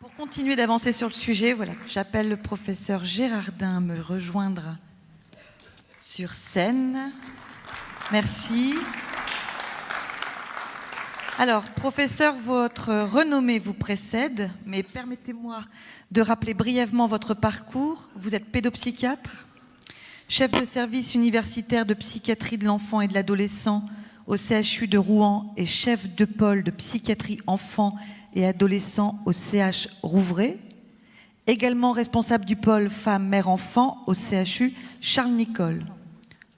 Pour continuer d'avancer sur le sujet, voilà, j'appelle le professeur Gérardin à me rejoindre sur scène. Merci. Alors, professeur, votre renommée vous précède, mais permettez-moi de rappeler brièvement votre parcours. Vous êtes pédopsychiatre, chef de service universitaire de psychiatrie de l'enfant et de l'adolescent au CHU de Rouen et chef de pôle de psychiatrie enfant et adolescent au CH Rouvray, également responsable du pôle femmes-mères-enfants au CHU Charles-Nicolle.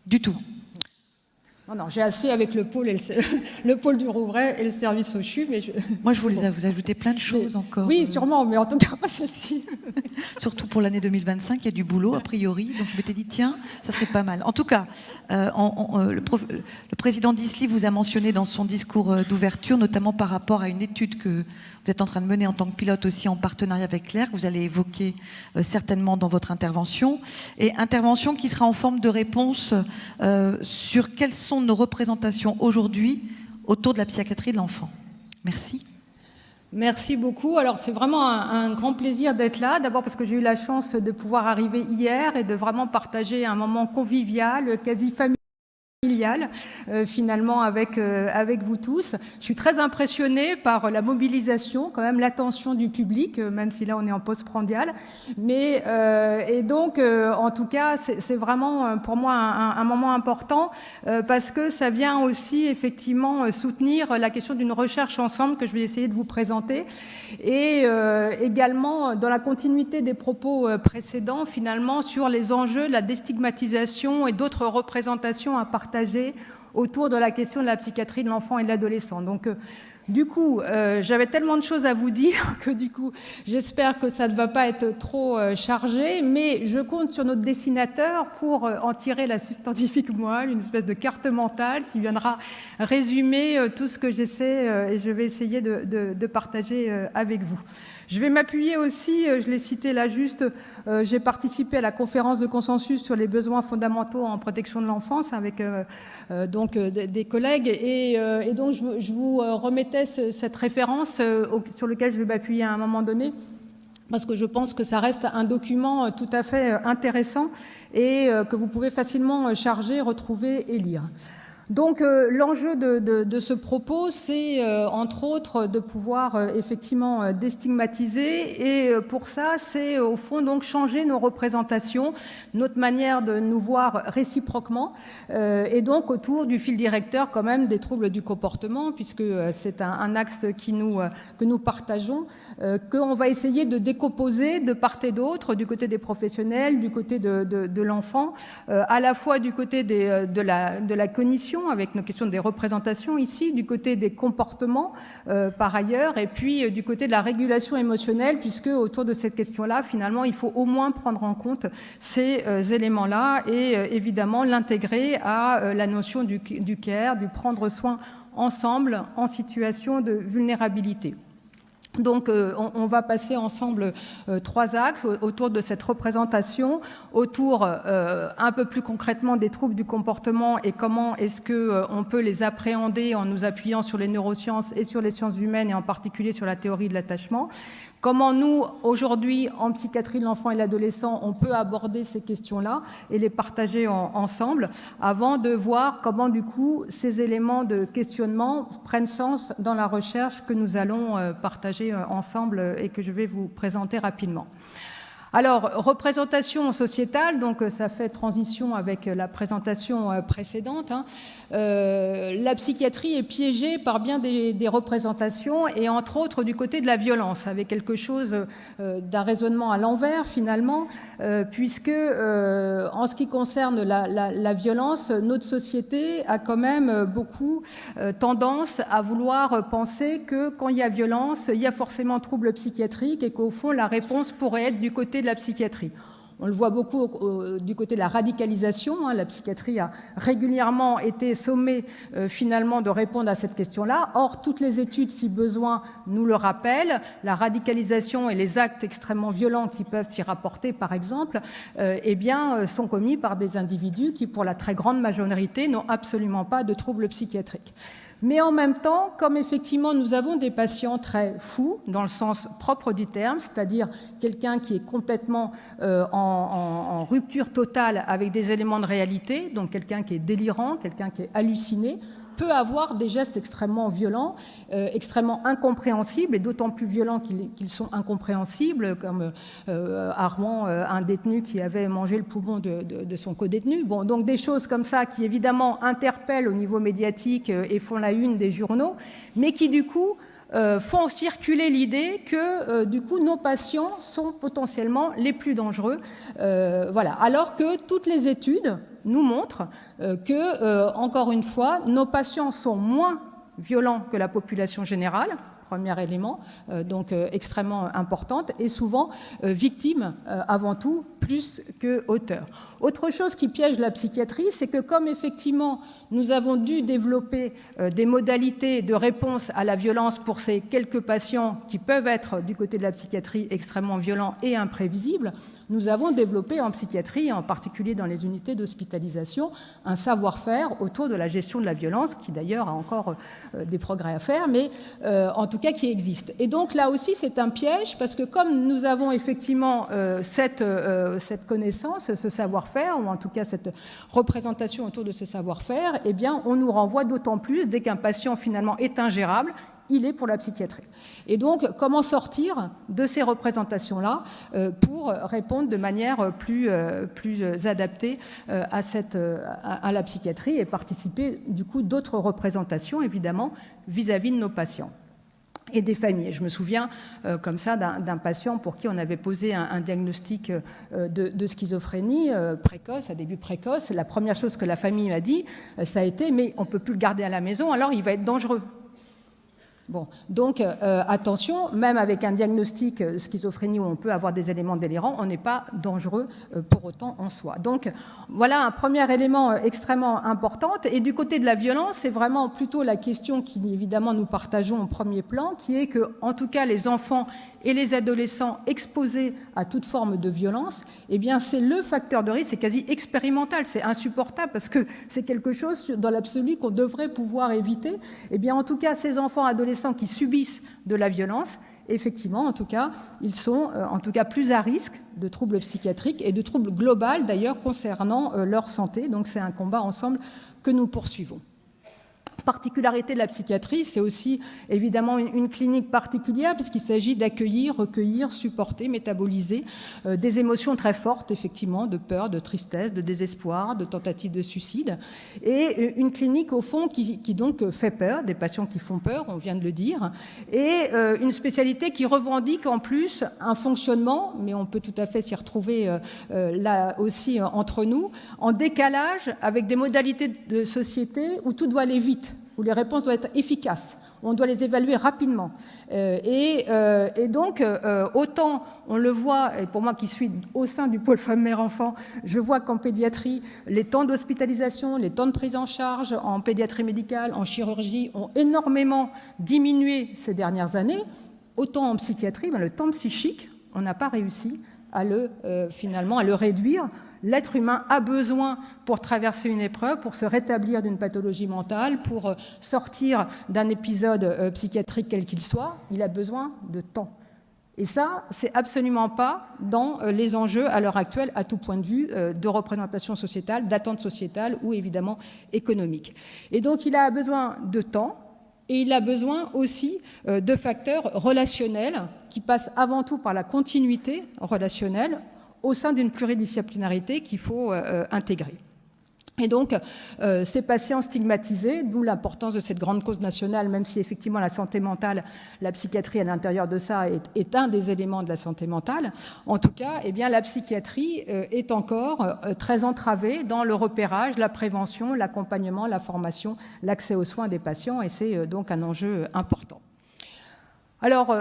Du tout. Non, j'ai assez avec le pôle, le pôle du Rouvray et le service au CHU. Mais Moi, je vous vous ajoutez plein de choses encore. Oui, sûrement, mais en tout cas pas celle-ci. Surtout pour l'année 2025, il y a du boulot, a priori. Donc je m'étais dit, tiens, ça serait pas mal. En tout cas, le président d'ISLI vous a mentionné dans son discours d'ouverture, notamment par rapport à une étude que vous êtes en train de mener en tant que pilote aussi en partenariat avec Claire, que vous allez évoquer certainement dans votre intervention. Et intervention qui sera en forme de réponse sur quelles sont nos représentations aujourd'hui autour de la psychiatrie de l'enfant. Merci. Merci beaucoup. Alors c'est vraiment un grand plaisir d'être là. D'abord parce que j'ai eu la chance de pouvoir arriver hier et de vraiment partager un moment convivial, quasi familial. Finalement avec vous tous. Je suis très impressionnée par la mobilisation, quand même l'attention du public, même si là on est en postprandial. Mais et donc en tout cas c'est vraiment pour moi un moment important parce que ça vient aussi effectivement soutenir la question d'une recherche ensemble que je vais essayer de vous présenter et également dans la continuité des propos précédents finalement sur les enjeux de la déstigmatisation et d'autres représentations à partager autour de la question de la psychiatrie de l'enfant et de l'adolescent. Donc, du coup, j'avais tellement de choses à vous dire que du coup, j'espère que ça ne va pas être trop chargé, mais je compte sur notre dessinateur pour en tirer la substantifique moelle, une espèce de carte mentale qui viendra résumer tout ce que j'essaie et je vais essayer de partager avec vous. Je vais m'appuyer aussi, je l'ai cité là juste, j'ai participé à la conférence de consensus sur les besoins fondamentaux en protection de l'enfance avec donc des collègues et donc je vous remettais cette référence sur lequel je vais m'appuyer à un moment donné parce que je pense que ça reste un document tout à fait intéressant et que vous pouvez facilement charger, retrouver et lire. Donc l'enjeu de ce propos, c'est entre autres de pouvoir effectivement déstigmatiser et pour ça, c'est au fond donc changer nos représentations, notre manière de nous voir réciproquement et donc autour du fil directeur quand même des troubles du comportement puisque c'est un axe que nous partageons, qu'on va essayer de décomposer de part et d'autre, du côté des professionnels, du côté de l'enfant, à la fois du côté de la cognition, avec nos questions des représentations ici, du côté des comportements par ailleurs, et puis du côté de la régulation émotionnelle, puisque autour de cette question-là, finalement, il faut au moins prendre en compte ces éléments-là et évidemment l'intégrer à la notion du care, du prendre soin ensemble en situation de vulnérabilité. Donc on va passer ensemble trois axes autour de cette représentation, autour un peu plus concrètement des troubles du comportement et comment est-ce qu'on peut les appréhender en nous appuyant sur les neurosciences et sur les sciences humaines et en particulier sur la théorie de l'attachement. Comment nous, aujourd'hui, en psychiatrie de l'enfant et de l'adolescent, on peut aborder ces questions-là et les partager ensemble avant de voir comment, du coup, ces éléments de questionnement prennent sens dans la recherche que nous allons partager ensemble et que je vais vous présenter rapidement. Alors, représentation sociétale, donc ça fait transition avec la présentation précédente. La psychiatrie est piégée par bien des représentations et entre autres du côté de la violence, avec quelque chose d'un raisonnement à l'envers finalement, puisque en ce qui concerne la violence, notre société a quand même beaucoup tendance à vouloir penser que quand il y a violence, il y a forcément trouble psychiatrique et qu'au fond la réponse pourrait être du côté de la psychiatrie. On le voit beaucoup du côté de la radicalisation. La psychiatrie a régulièrement été sommée finalement de répondre à cette question-là. Or, toutes les études, si besoin, nous le rappellent. La radicalisation et les actes extrêmement violents qui peuvent s'y rapporter, par exemple, eh bien, sont commis par des individus qui, pour la très grande majorité, n'ont absolument pas de troubles psychiatriques. Mais en même temps, comme effectivement nous avons des patients très fous, dans le sens propre du terme, c'est-à-dire quelqu'un qui est complètement en rupture totale avec des éléments de réalité, donc quelqu'un qui est délirant, quelqu'un qui est halluciné, peut avoir des gestes extrêmement violents, extrêmement incompréhensibles, et d'autant plus violents qu'ils sont incompréhensibles, comme à Rouen, un détenu qui avait mangé le poumon de son codétenu. Bon, donc des choses comme ça qui évidemment interpellent au niveau médiatique et font la une des journaux, mais qui du coup font circuler l'idée que du coup nos patients sont potentiellement les plus dangereux, voilà. Alors que toutes les études nous montrent que, encore une fois, nos patients sont moins violents que la population générale, premier élément, donc extrêmement importante, et souvent victimes avant tout, plus que auteurs. Autre chose qui piège la psychiatrie, c'est que comme effectivement nous avons dû développer des modalités de réponse à la violence pour ces quelques patients qui peuvent être du côté de la psychiatrie extrêmement violents et imprévisibles, nous avons développé en psychiatrie, en particulier dans les unités d'hospitalisation, un savoir-faire autour de la gestion de la violence, qui d'ailleurs a encore des progrès à faire, mais en tout cas qui existe. Et donc là aussi c'est un piège, parce que comme nous avons effectivement cette connaissance, ce savoir-faire, ou en tout cas cette représentation autour de ce savoir-faire, eh bien on nous renvoie d'autant plus, dès qu'un patient finalement est ingérable, il est pour la psychiatrie. Et donc, comment sortir de ces représentations-là pour répondre de manière plus adaptée à la psychiatrie et participer du coup d'autres représentations, évidemment, vis-à-vis de nos patients et des familles. Je me souviens comme ça d'un patient pour qui on avait posé un diagnostic de schizophrénie précoce, à début précoce. La première chose que la famille m'a dit, ça a été « mais on ne peut plus le garder à la maison, alors il va être dangereux ». Bon, donc attention, même avec un diagnostic schizophrénie où on peut avoir des éléments délirants, on n'est pas dangereux pour autant en soi. Donc voilà un premier élément extrêmement important. Et du côté de la violence, c'est vraiment plutôt la question qui évidemment nous partageons au premier plan, qui est que, en tout cas, les enfants et les adolescents exposés à toute forme de violence, eh bien c'est le facteur de risque, c'est quasi expérimental, c'est insupportable parce que c'est quelque chose dans l'absolu qu'on devrait pouvoir éviter. Eh bien en tout cas, ces enfants adolescents qui subissent de la violence, effectivement, en tout cas, ils sont en tout cas plus à risque de troubles psychiatriques et de troubles globaux d'ailleurs concernant leur santé. Donc c'est un combat ensemble que nous poursuivons. Particularité de la psychiatrie, c'est aussi évidemment une clinique particulière puisqu'il s'agit d'accueillir, recueillir, supporter, métaboliser des émotions très fortes, effectivement, de peur, de tristesse, de désespoir, de tentative de suicide. Et une clinique, au fond, qui donc fait peur, des patients qui font peur, on vient de le dire, et une spécialité qui revendique en plus un fonctionnement, mais on peut tout à fait s'y retrouver là aussi entre nous, en décalage avec des modalités de société où tout doit aller vite, où les réponses doivent être efficaces, où on doit les évaluer rapidement. Et donc, autant on le voit, et pour moi qui suis au sein du pôle femmes-mères-enfants, je vois qu'en pédiatrie, les temps d'hospitalisation, les temps de prise en charge en pédiatrie médicale, en chirurgie, ont énormément diminué ces dernières années. Autant en psychiatrie, le temps psychique, on n'a pas réussi finalement à le réduire. L'être humain a besoin, pour traverser une épreuve, pour se rétablir d'une pathologie mentale, pour sortir d'un épisode psychiatrique quel qu'il soit, il a besoin de temps. Et ça, c'est absolument pas dans les enjeux à l'heure actuelle, à tout point de vue, de représentation sociétale, d'attente sociétale ou évidemment économique. Et donc, il a besoin de temps. Et il a besoin aussi de facteurs relationnels qui passent avant tout par la continuité relationnelle au sein d'une pluridisciplinarité qu'il faut intégrer. Et donc, ces patients stigmatisés, d'où l'importance de cette grande cause nationale, même si effectivement la santé mentale, la psychiatrie à l'intérieur de ça est un des éléments de la santé mentale, en tout cas, eh bien, la psychiatrie est encore très entravée dans le repérage, la prévention, l'accompagnement, la formation, l'accès aux soins des patients, et c'est donc un enjeu important. Alors,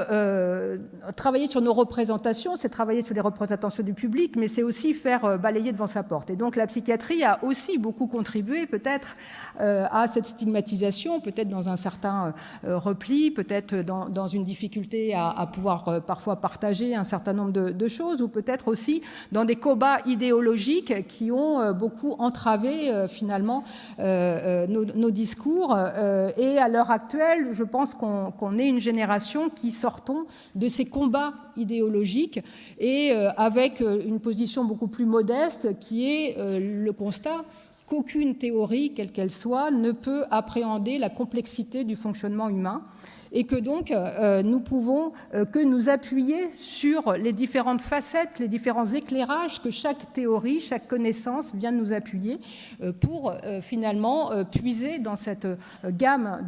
travailler sur nos représentations, c'est travailler sur les représentations du public, mais c'est aussi faire balayer devant sa porte. Et donc, la psychiatrie a aussi beaucoup contribué, peut-être, à cette stigmatisation, peut-être dans un certain repli, peut-être dans une difficulté à pouvoir parfois partager un certain nombre de choses, ou peut-être aussi dans des combats idéologiques qui ont beaucoup entravé, finalement, nos discours. Et à l'heure actuelle, je pense qu'on est une génération qui sortons de ces combats idéologiques et avec une position beaucoup plus modeste qui est le constat qu'aucune théorie, quelle qu'elle soit, ne peut appréhender la complexité du fonctionnement humain et que donc nous pouvons que nous appuyer sur les différentes facettes, les différents éclairages que chaque théorie, chaque connaissance vient nous appuyer pour finalement puiser dans cette gamme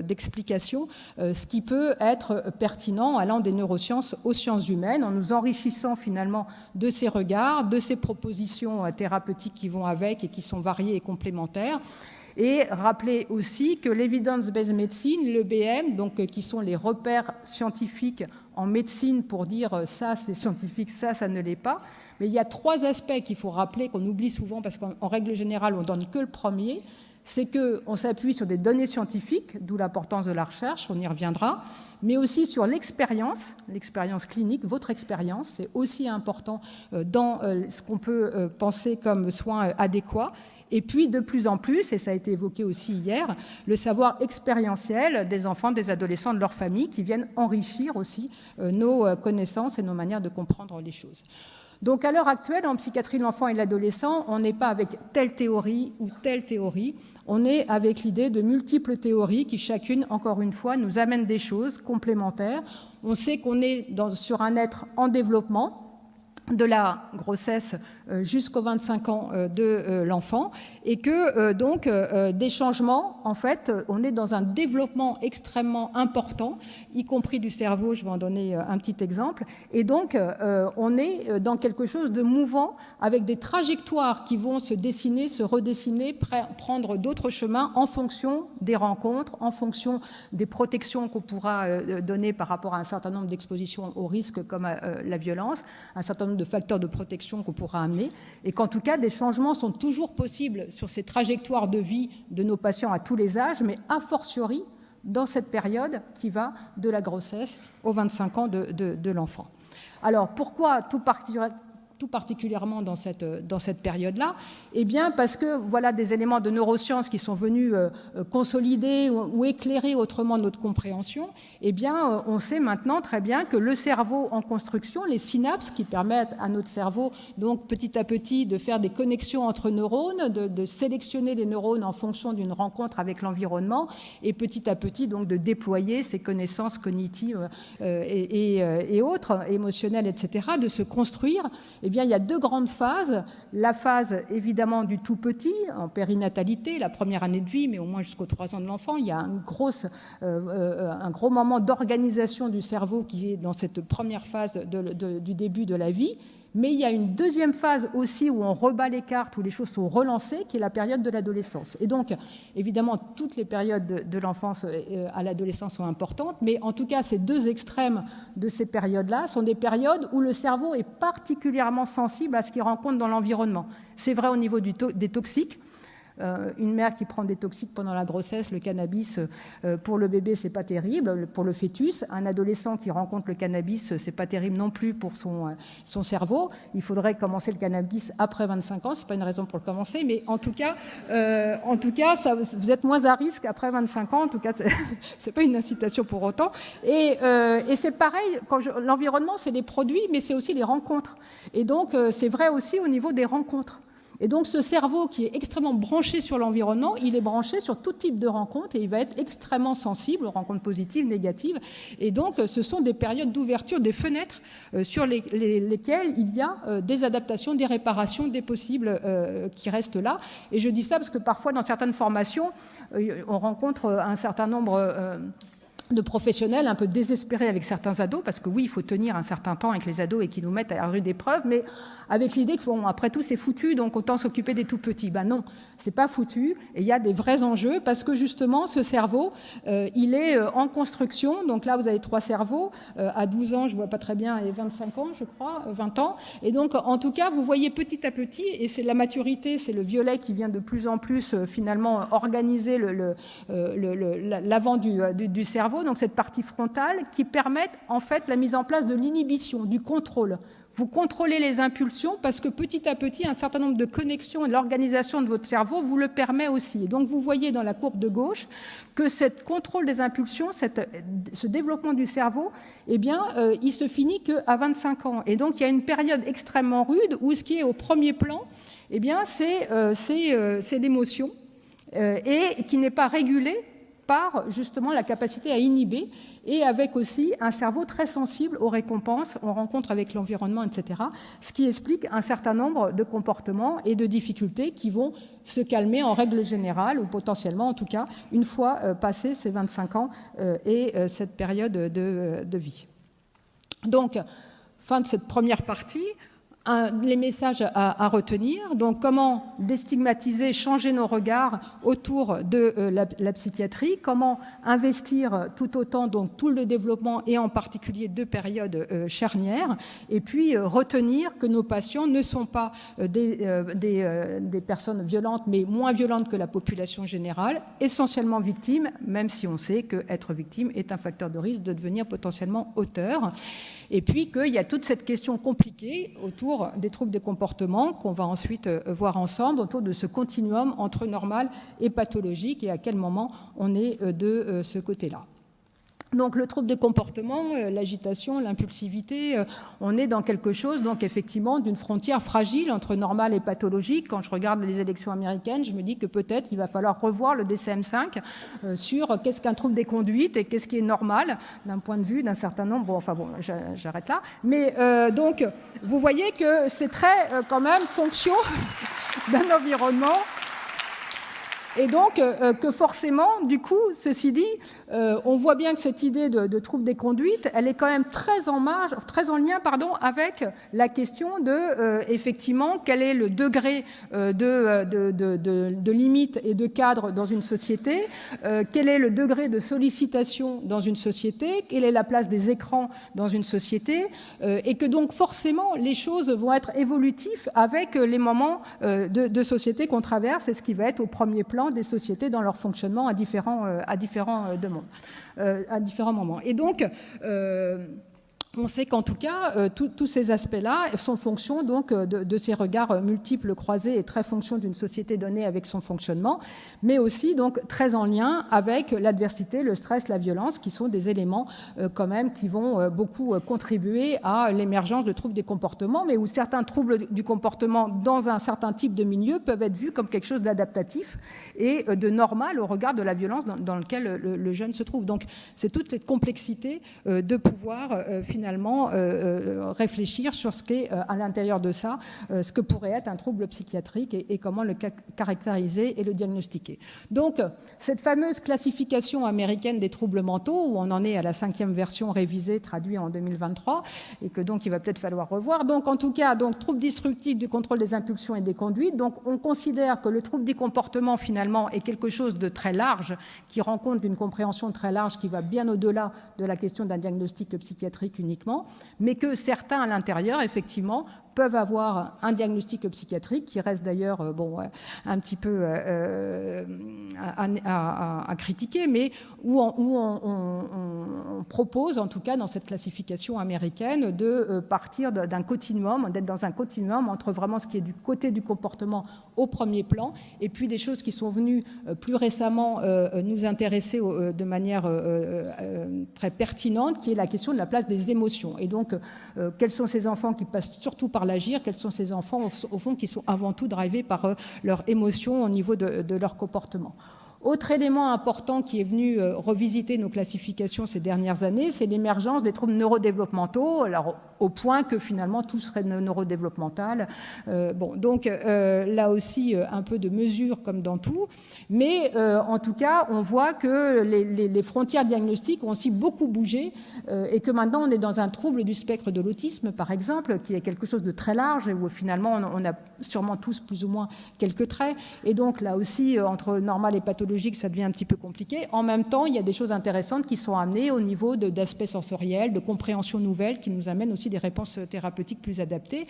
d'explications ce qui peut être pertinent allant des neurosciences aux sciences humaines en nous enrichissant finalement de ces regards, de ces propositions thérapeutiques qui vont avec et qui sont variées et complémentaires. Et rappeler aussi que l'evidence-based medicine, l'EBM, donc qui sont les repères scientifiques en médecine pour dire ça c'est scientifique, ça ne l'est pas. Mais il y a 3 aspects qu'il faut rappeler, qu'on oublie souvent parce qu'en règle générale on ne donne que le premier, c'est qu'on s'appuie sur des données scientifiques, d'où l'importance de la recherche, on y reviendra, mais aussi sur l'expérience clinique, votre expérience, c'est aussi important dans ce qu'on peut penser comme soins adéquats. Et puis, de plus en plus, et ça a été évoqué aussi hier, le savoir expérientiel des enfants, des adolescents, de leur famille, qui viennent enrichir aussi nos connaissances et nos manières de comprendre les choses. Donc, à l'heure actuelle, en psychiatrie de l'enfant et de l'adolescent, on n'est pas avec telle théorie ou telle théorie, on est avec l'idée de multiples théories qui, chacune, encore une fois, nous amènent des choses complémentaires. On sait qu'on est sur un être en développement, de la grossesse jusqu'aux 25 ans de l'enfant et que donc des changements, en fait, on est dans un développement extrêmement important, y compris du cerveau, je vais en donner un petit exemple, et donc on est dans quelque chose de mouvant avec des trajectoires qui vont se dessiner, se redessiner, prendre d'autres chemins en fonction des rencontres, en fonction des protections qu'on pourra donner par rapport à un certain nombre d'expositions aux risques comme la violence, un certain nombre de facteurs de protection qu'on pourra amener, et qu'en tout cas, des changements sont toujours possibles sur ces trajectoires de vie de nos patients à tous les âges, mais a fortiori dans cette période qui va de la grossesse aux 25 ans de l'enfant. Alors, pourquoi tout particulièrement dans cette période-là? Eh bien, parce que voilà des éléments de neurosciences qui sont venus consolider ou éclairer autrement notre compréhension. Eh bien, on sait maintenant très bien que le cerveau en construction, les synapses qui permettent à notre cerveau, donc petit à petit, de faire des connexions entre neurones, de sélectionner les neurones en fonction d'une rencontre avec l'environnement, et petit à petit, donc, de déployer ces connaissances cognitives et autres, émotionnelles, etc., de se construire. Eh bien, il y a 2 grandes phases. La phase, évidemment, du tout petit, en périnatalité, la première année de vie, mais au moins jusqu'aux 3 ans de l'enfant. Il y a un gros moment d'organisation du cerveau qui est dans cette première phase du début de la vie. Mais il y a une deuxième phase aussi où on rebat les cartes, où les choses sont relancées, qui est la période de l'adolescence. Et donc, évidemment, toutes les périodes de l'enfance à l'adolescence sont importantes, mais en tout cas, ces 2 extrêmes de ces périodes-là sont des périodes où le cerveau est particulièrement sensible à ce qu'il rencontre dans l'environnement. C'est vrai au niveau des toxiques. Une mère qui prend des toxiques pendant la grossesse, le cannabis, pour le bébé, c'est pas terrible, pour le fœtus. Un adolescent qui rencontre le cannabis, c'est pas terrible non plus pour son cerveau. Il faudrait commencer le cannabis après 25 ans, c'est pas une raison pour le commencer, mais en tout cas, ça, vous êtes moins à risque après 25 ans. En tout cas, c'est pas une incitation pour autant. Et c'est pareil, l'environnement, c'est les produits, mais c'est aussi les rencontres. Et donc, c'est vrai aussi au niveau des rencontres. Et donc ce cerveau qui est extrêmement branché sur l'environnement, il est branché sur tout type de rencontres et il va être extrêmement sensible aux rencontres positives, négatives. Et donc ce sont des périodes d'ouverture, des fenêtres sur lesquelles il y a des adaptations, des réparations, des possibles qui restent là. Et je dis ça parce que parfois dans certaines formations, on rencontre un certain nombre de professionnels un peu désespérés avec certains ados, parce que oui, il faut tenir un certain temps avec les ados et qu'ils nous mettent à rude épreuve, mais avec l'idée que, bon, après tout, c'est foutu, donc autant s'occuper des tout petits. Ben non, c'est pas foutu, et il y a des vrais enjeux, parce que justement, ce cerveau, il est en construction, donc là, vous avez 3 cerveaux, à 12 ans, je vois pas très bien, et 25 ans, je crois, 20 ans, et donc, en tout cas, vous voyez petit à petit, et c'est la maturité, c'est le violet qui vient de plus en plus, finalement, organiser l'avant du cerveau, donc cette partie frontale, qui permettent en fait la mise en place de l'inhibition, du contrôle. Vous contrôlez les impulsions parce que petit à petit, un certain nombre de connexions et l'organisation de votre cerveau vous le permet aussi. Et donc vous voyez dans la courbe de gauche que ce contrôle des impulsions, ce développement du cerveau, eh bien, il se finit qu'à 25 ans. Et donc il y a une période extrêmement rude où ce qui est au premier plan, eh bien, c'est l'émotion et qui n'est pas régulée par justement la capacité à inhiber et avec aussi un cerveau très sensible aux récompenses, aux rencontres avec l'environnement, etc. Ce qui explique un certain nombre de comportements et de difficultés qui vont se calmer en règle générale, ou potentiellement en tout cas, une fois passés ces 25 ans et cette période de vie. Donc, fin de cette première partie. Les messages à retenir, donc comment déstigmatiser, changer nos regards autour de la psychiatrie, comment investir tout autant donc tout le développement et en particulier 2 périodes charnières, et puis retenir que nos patients ne sont pas des personnes violentes, mais moins violentes que la population générale, essentiellement victimes, même si on sait qu'être victime est un facteur de risque de devenir potentiellement auteur, et puis qu'il y a toute cette question compliquée autour des troubles des comportements qu'on va ensuite voir ensemble autour de ce continuum entre normal et pathologique et à quel moment on est de ce côté-là. Donc le trouble de comportement, l'agitation, l'impulsivité, on est dans quelque chose donc effectivement d'une frontière fragile entre normal et pathologique. Quand je regarde les élections américaines, je me dis que peut-être il va falloir revoir le DSM-5 sur qu'est-ce qu'un trouble des conduites et qu'est-ce qui est normal d'un point de vue d'un certain nombre. Bon, enfin bon, j'arrête là. Mais donc vous voyez que c'est très quand même fonction d'un environnement. Et donc, que forcément, du coup, ceci dit, on voit bien que cette idée de trouble des conduites, elle est quand même très en lien, avec la question de, effectivement, quel est le degré de limite et de cadre dans une société, quel est le degré de sollicitation dans une société, quelle est la place des écrans dans une société, et que donc, forcément, les choses vont être évolutives avec les moments de société qu'on traverse et ce qui va être au premier plan des sociétés dans leur fonctionnement à différents moments. Et donc, on sait qu'en tout cas, tous ces aspects-là sont fonction donc de ces regards multiples croisés et très fonction d'une société donnée avec son fonctionnement, mais aussi donc très en lien avec l'adversité, le stress, la violence, qui sont des éléments quand même qui vont beaucoup contribuer à l'émergence de troubles des comportements, mais où certains troubles du comportement dans un certain type de milieu peuvent être vus comme quelque chose d'adaptatif et de normal au regard de la violence dans lequel le jeune se trouve. Donc c'est toute cette complexité de pouvoir finalement réfléchir sur ce qu'est à l'intérieur de ça, ce que pourrait être un trouble psychiatrique et comment le caractériser et le diagnostiquer. Donc, cette fameuse classification américaine des troubles mentaux, où on en est à la 5e version révisée, traduite en 2023, et que donc il va peut-être falloir revoir. Donc, en tout cas, donc, trouble disruptif du contrôle des impulsions et des conduites. Donc, on considère que le trouble du comportement, finalement, est quelque chose de très large, qui rend compte d'une compréhension très large, qui va bien au-delà de la question d'un diagnostic psychiatrique unique, mais que certains à l'intérieur, effectivement, peuvent avoir un diagnostic psychiatrique qui reste d'ailleurs un petit peu à critiquer, mais où on propose, en tout cas dans cette classification américaine, de partir d'un continuum, d'être dans un continuum entre vraiment ce qui est du côté du comportement au premier plan, et puis des choses qui sont venues plus récemment nous intéresser de manière très pertinente, qui est la question de la place des émotions. Et donc, quels sont ces enfants qui passent surtout par l'agir, quels sont ces enfants, au fond, qui sont avant tout drivés par leurs émotions au niveau de leur comportement. Autre élément important qui est venu revisiter nos classifications ces dernières années, c'est l'émergence des troubles neurodéveloppementaux, alors au point que finalement tout serait neurodéveloppemental. Donc là aussi un peu de mesure comme dans tout, mais en tout cas on voit que les frontières diagnostiques ont aussi beaucoup bougé et que maintenant on est dans un trouble du spectre de l'autisme par exemple, qui est quelque chose de très large et où finalement on a sûrement tous plus ou moins quelques traits, et donc là aussi entre normal et pathologique ça devient un petit peu compliqué. En même temps il y a des choses intéressantes qui sont amenées au niveau d'aspects sensoriels, de compréhension nouvelle qui nous amènent aussi des réponses thérapeutiques plus adaptées.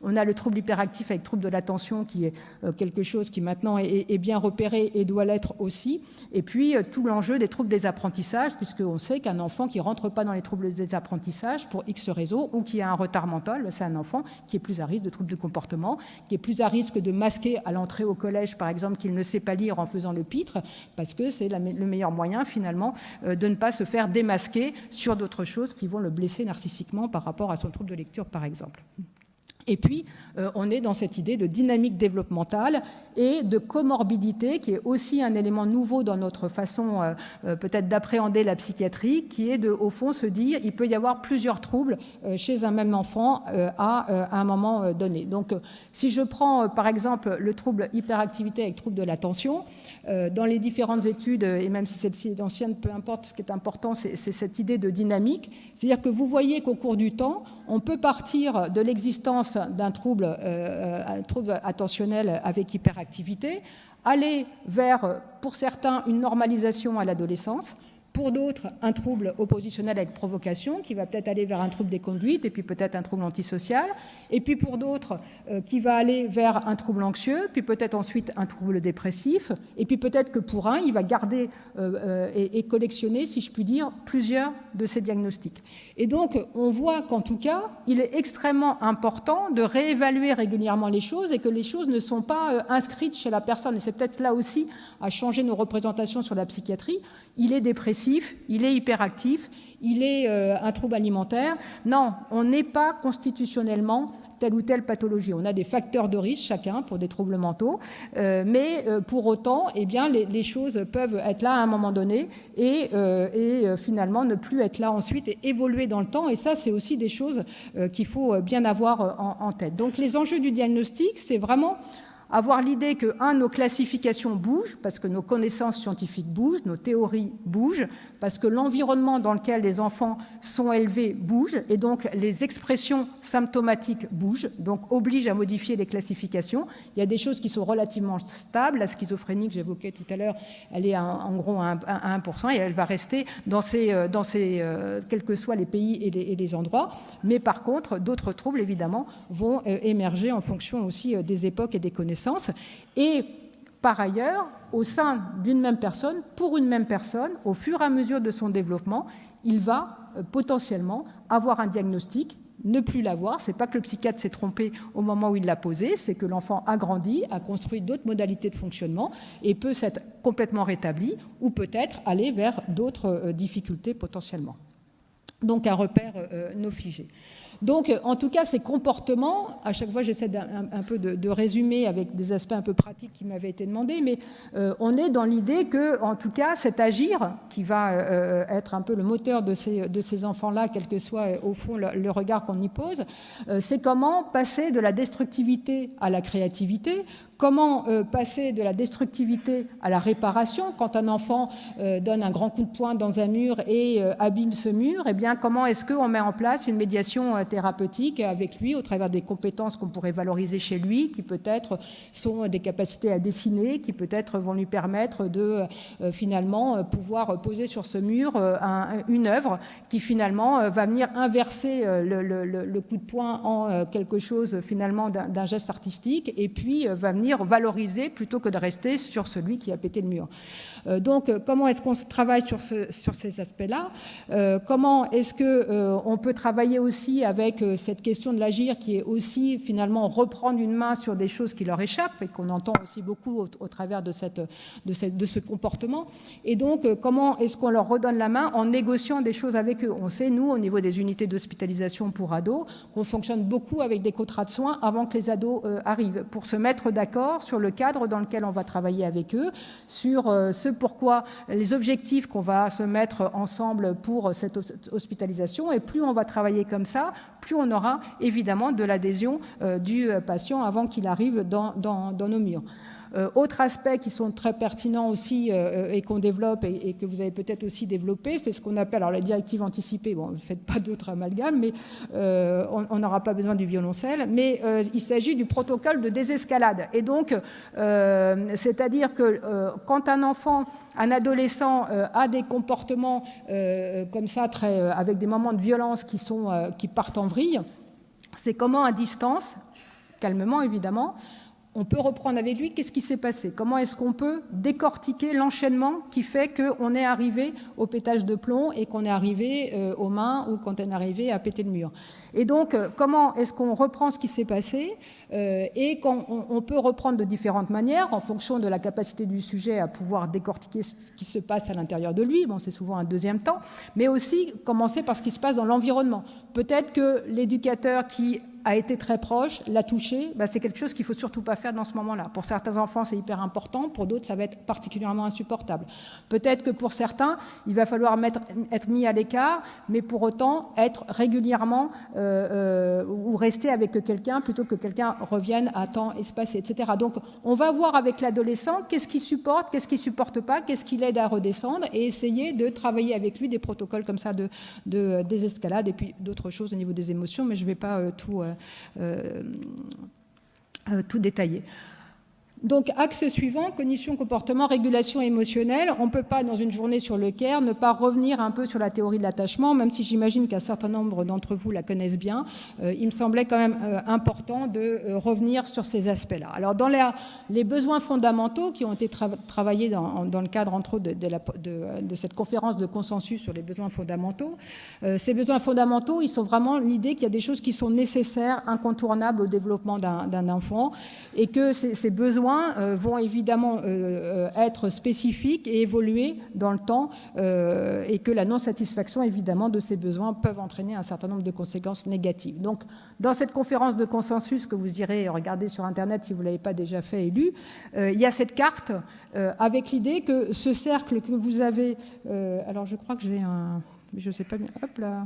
On a le trouble hyperactif avec trouble de l'attention qui est quelque chose qui maintenant est bien repéré et doit l'être aussi. Et puis tout l'enjeu des troubles des apprentissages, puisqu'on sait qu'un enfant qui ne rentre pas dans les troubles des apprentissages pour X raisons ou qui a un retard mental, c'est un enfant qui est plus à risque de troubles de comportement, qui est plus à risque de masquer à l'entrée au collège par exemple qu'il ne sait pas lire en faisant le pitre, parce que c'est le meilleur moyen finalement de ne pas se faire démasquer sur d'autres choses qui vont le blesser narcissiquement par rapport à son trouble de lecture par exemple. Et puis, on est dans cette idée de dynamique développementale et de comorbidité, qui est aussi un élément nouveau dans notre façon peut-être d'appréhender la psychiatrie, qui est de, au fond, se dire il peut y avoir plusieurs troubles chez un même enfant à un moment donné. Donc, si je prends par exemple le trouble hyperactivité avec trouble de l'attention, dans les différentes études, et même si celle-ci est ancienne, peu importe, ce qui est important, c'est cette idée de dynamique. C'est-à-dire que vous voyez qu'au cours du temps, on peut partir de l'existence d'un trouble attentionnel avec hyperactivité, aller vers, pour certains, une normalisation à l'adolescence, pour d'autres, un trouble oppositionnel avec provocation, qui va peut-être aller vers un trouble des conduites, et puis peut-être un trouble antisocial, et puis pour d'autres, qui va aller vers un trouble anxieux, puis peut-être ensuite un trouble dépressif, et puis peut-être que pour un, il va garder et collectionner, si je puis dire, plusieurs de ces diagnostics. Et donc, on voit qu'en tout cas, il est extrêmement important de réévaluer régulièrement les choses et que les choses ne sont pas inscrites chez la personne. Et c'est peut-être là aussi à changer nos représentations sur la psychiatrie. Il est dépressif, il est hyperactif, il est un trouble alimentaire. Non, on n'est pas constitutionnellement telle ou telle pathologie. On a des facteurs de risque chacun pour des troubles mentaux, mais pour autant, eh bien, les choses peuvent être là à un moment donné et finalement ne plus être là ensuite et évoluer dans le temps. Et ça, c'est aussi des choses qu'il faut bien avoir en tête. Donc les enjeux du diagnostic, c'est vraiment avoir l'idée que, nos classifications bougent, parce que nos connaissances scientifiques bougent, nos théories bougent, parce que l'environnement dans lequel les enfants sont élevés bouge, et donc les expressions symptomatiques bougent, donc obligent à modifier les classifications. Il y a des choses qui sont relativement stables. La schizophrénie que j'évoquais tout à l'heure, elle est en gros à 1%, et elle va rester dans quels que soient les pays et les endroits. Mais par contre, d'autres troubles, évidemment, vont émerger en fonction aussi des époques et des connaissances. Et par ailleurs, au sein d'une même personne, pour une même personne, au fur et à mesure de son développement, il va potentiellement avoir un diagnostic, ne plus l'avoir. Ce n'est pas que le psychiatre s'est trompé au moment où il l'a posé, c'est que l'enfant a grandi, a construit d'autres modalités de fonctionnement et peut s'être complètement rétabli ou peut-être aller vers d'autres difficultés potentiellement. Donc un repère non figé. Donc, en tout cas, ces comportements, à chaque fois, j'essaie un peu de résumer avec des aspects un peu pratiques qui m'avaient été demandés, mais on est dans l'idée que, en tout cas, cet agir, qui va être un peu le moteur de ces enfants-là, quel que soit, au fond, le regard qu'on y pose, c'est comment passer de la destructivité à la créativité, comment passer de la destructivité à la réparation. Quand un enfant donne un grand coup de poing dans un mur et abîme ce mur, eh bien, comment est-ce qu'on met en place une médiation thérapeutique avec lui au travers des compétences qu'on pourrait valoriser chez lui, qui peut-être sont des capacités à dessiner, qui peut-être vont lui permettre de finalement pouvoir poser sur ce mur une œuvre qui finalement va venir inverser le coup de poing en quelque chose finalement d'un geste artistique et puis va venir valoriser plutôt que de rester sur celui qui a pété le mur. Donc, comment est-ce qu'on travaille sur ces aspects-là? Comment est-ce qu'on peut travailler aussi avec cette question de l'agir qui est aussi finalement reprendre une main sur des choses qui leur échappent et qu'on entend aussi beaucoup au travers de ce comportement. Et donc, comment est-ce qu'on leur redonne la main en négociant des choses avec eux? On sait, nous, au niveau des unités d'hospitalisation pour ados, qu'on fonctionne beaucoup avec des contrats de soins avant que les ados arrivent, pour se mettre d'accord d'accord sur le cadre dans lequel on va travailler avec eux, sur ce pourquoi les objectifs qu'on va se mettre ensemble pour cette hospitalisation. Et plus on va travailler comme ça, plus on aura évidemment de l'adhésion du patient avant qu'il arrive dans nos murs. Autre aspect qui sont très pertinents aussi et qu'on développe et que vous avez peut-être aussi développé, c'est ce qu'on appelle, alors la directive anticipée, bon, ne faites pas d'autres amalgames, mais on n'aura pas besoin du violoncelle, mais il s'agit du protocole de désescalade. Et donc, c'est-à-dire que quand un enfant, un adolescent a des comportements comme ça, avec des moments de violence qui partent en vrille, c'est comment à distance, calmement évidemment, on peut reprendre avec lui qu'est-ce qui s'est passé, comment est-ce qu'on peut décortiquer l'enchaînement qui fait qu'on est arrivé au pétage de plomb et qu'on est arrivé aux mains ou quand on est arrivé à péter le mur. Et donc, comment est-ce qu'on reprend ce qui s'est passé et on peut reprendre de différentes manières en fonction de la capacité du sujet à pouvoir décortiquer ce qui se passe à l'intérieur de lui, bon, c'est souvent un deuxième temps, mais aussi commencer par ce qui se passe dans l'environnement. Peut-être que l'éducateur qui a été très proche, l'a touché, c'est quelque chose qu'il ne faut surtout pas faire dans ce moment-là. Pour certains enfants, c'est hyper important, pour d'autres, ça va être particulièrement insupportable. Peut-être que pour certains, il va falloir être mis à l'écart, mais pour autant être régulièrement ou rester avec quelqu'un plutôt que quelqu'un revienne à temps espacé, etc. Donc, on va voir avec l'adolescent qu'est-ce qu'il supporte, qu'est-ce qu'il ne supporte pas, qu'est-ce qui l'aide à redescendre et essayer de travailler avec lui des protocoles comme ça de désescalade et puis d'autres choses au niveau des émotions, mais je ne vais pas tout détailler. Donc, axe suivant, cognition, comportement, régulation émotionnelle. On ne peut pas, dans une journée sur le CARE, ne pas revenir un peu sur la théorie de l'attachement, même si j'imagine qu'un certain nombre d'entre vous la connaissent bien. Il me semblait quand même important de revenir sur ces aspects-là. Alors, dans les besoins fondamentaux qui ont été travaillés dans le cadre, entre autres, de cette conférence de consensus sur les besoins fondamentaux, ces besoins fondamentaux, ils sont vraiment l'idée qu'il y a des choses qui sont nécessaires, incontournables au développement d'un enfant, et que ces besoins vont évidemment être spécifiques et évoluer dans le temps et que la non-satisfaction évidemment de ces besoins peuvent entraîner un certain nombre de conséquences négatives. Donc dans cette conférence de consensus que vous irez regarder sur Internet si vous ne l'avez pas déjà fait et lu, il y a cette carte avec l'idée que ce cercle que vous avez, alors je crois que j'ai je ne sais pas bien, hop là.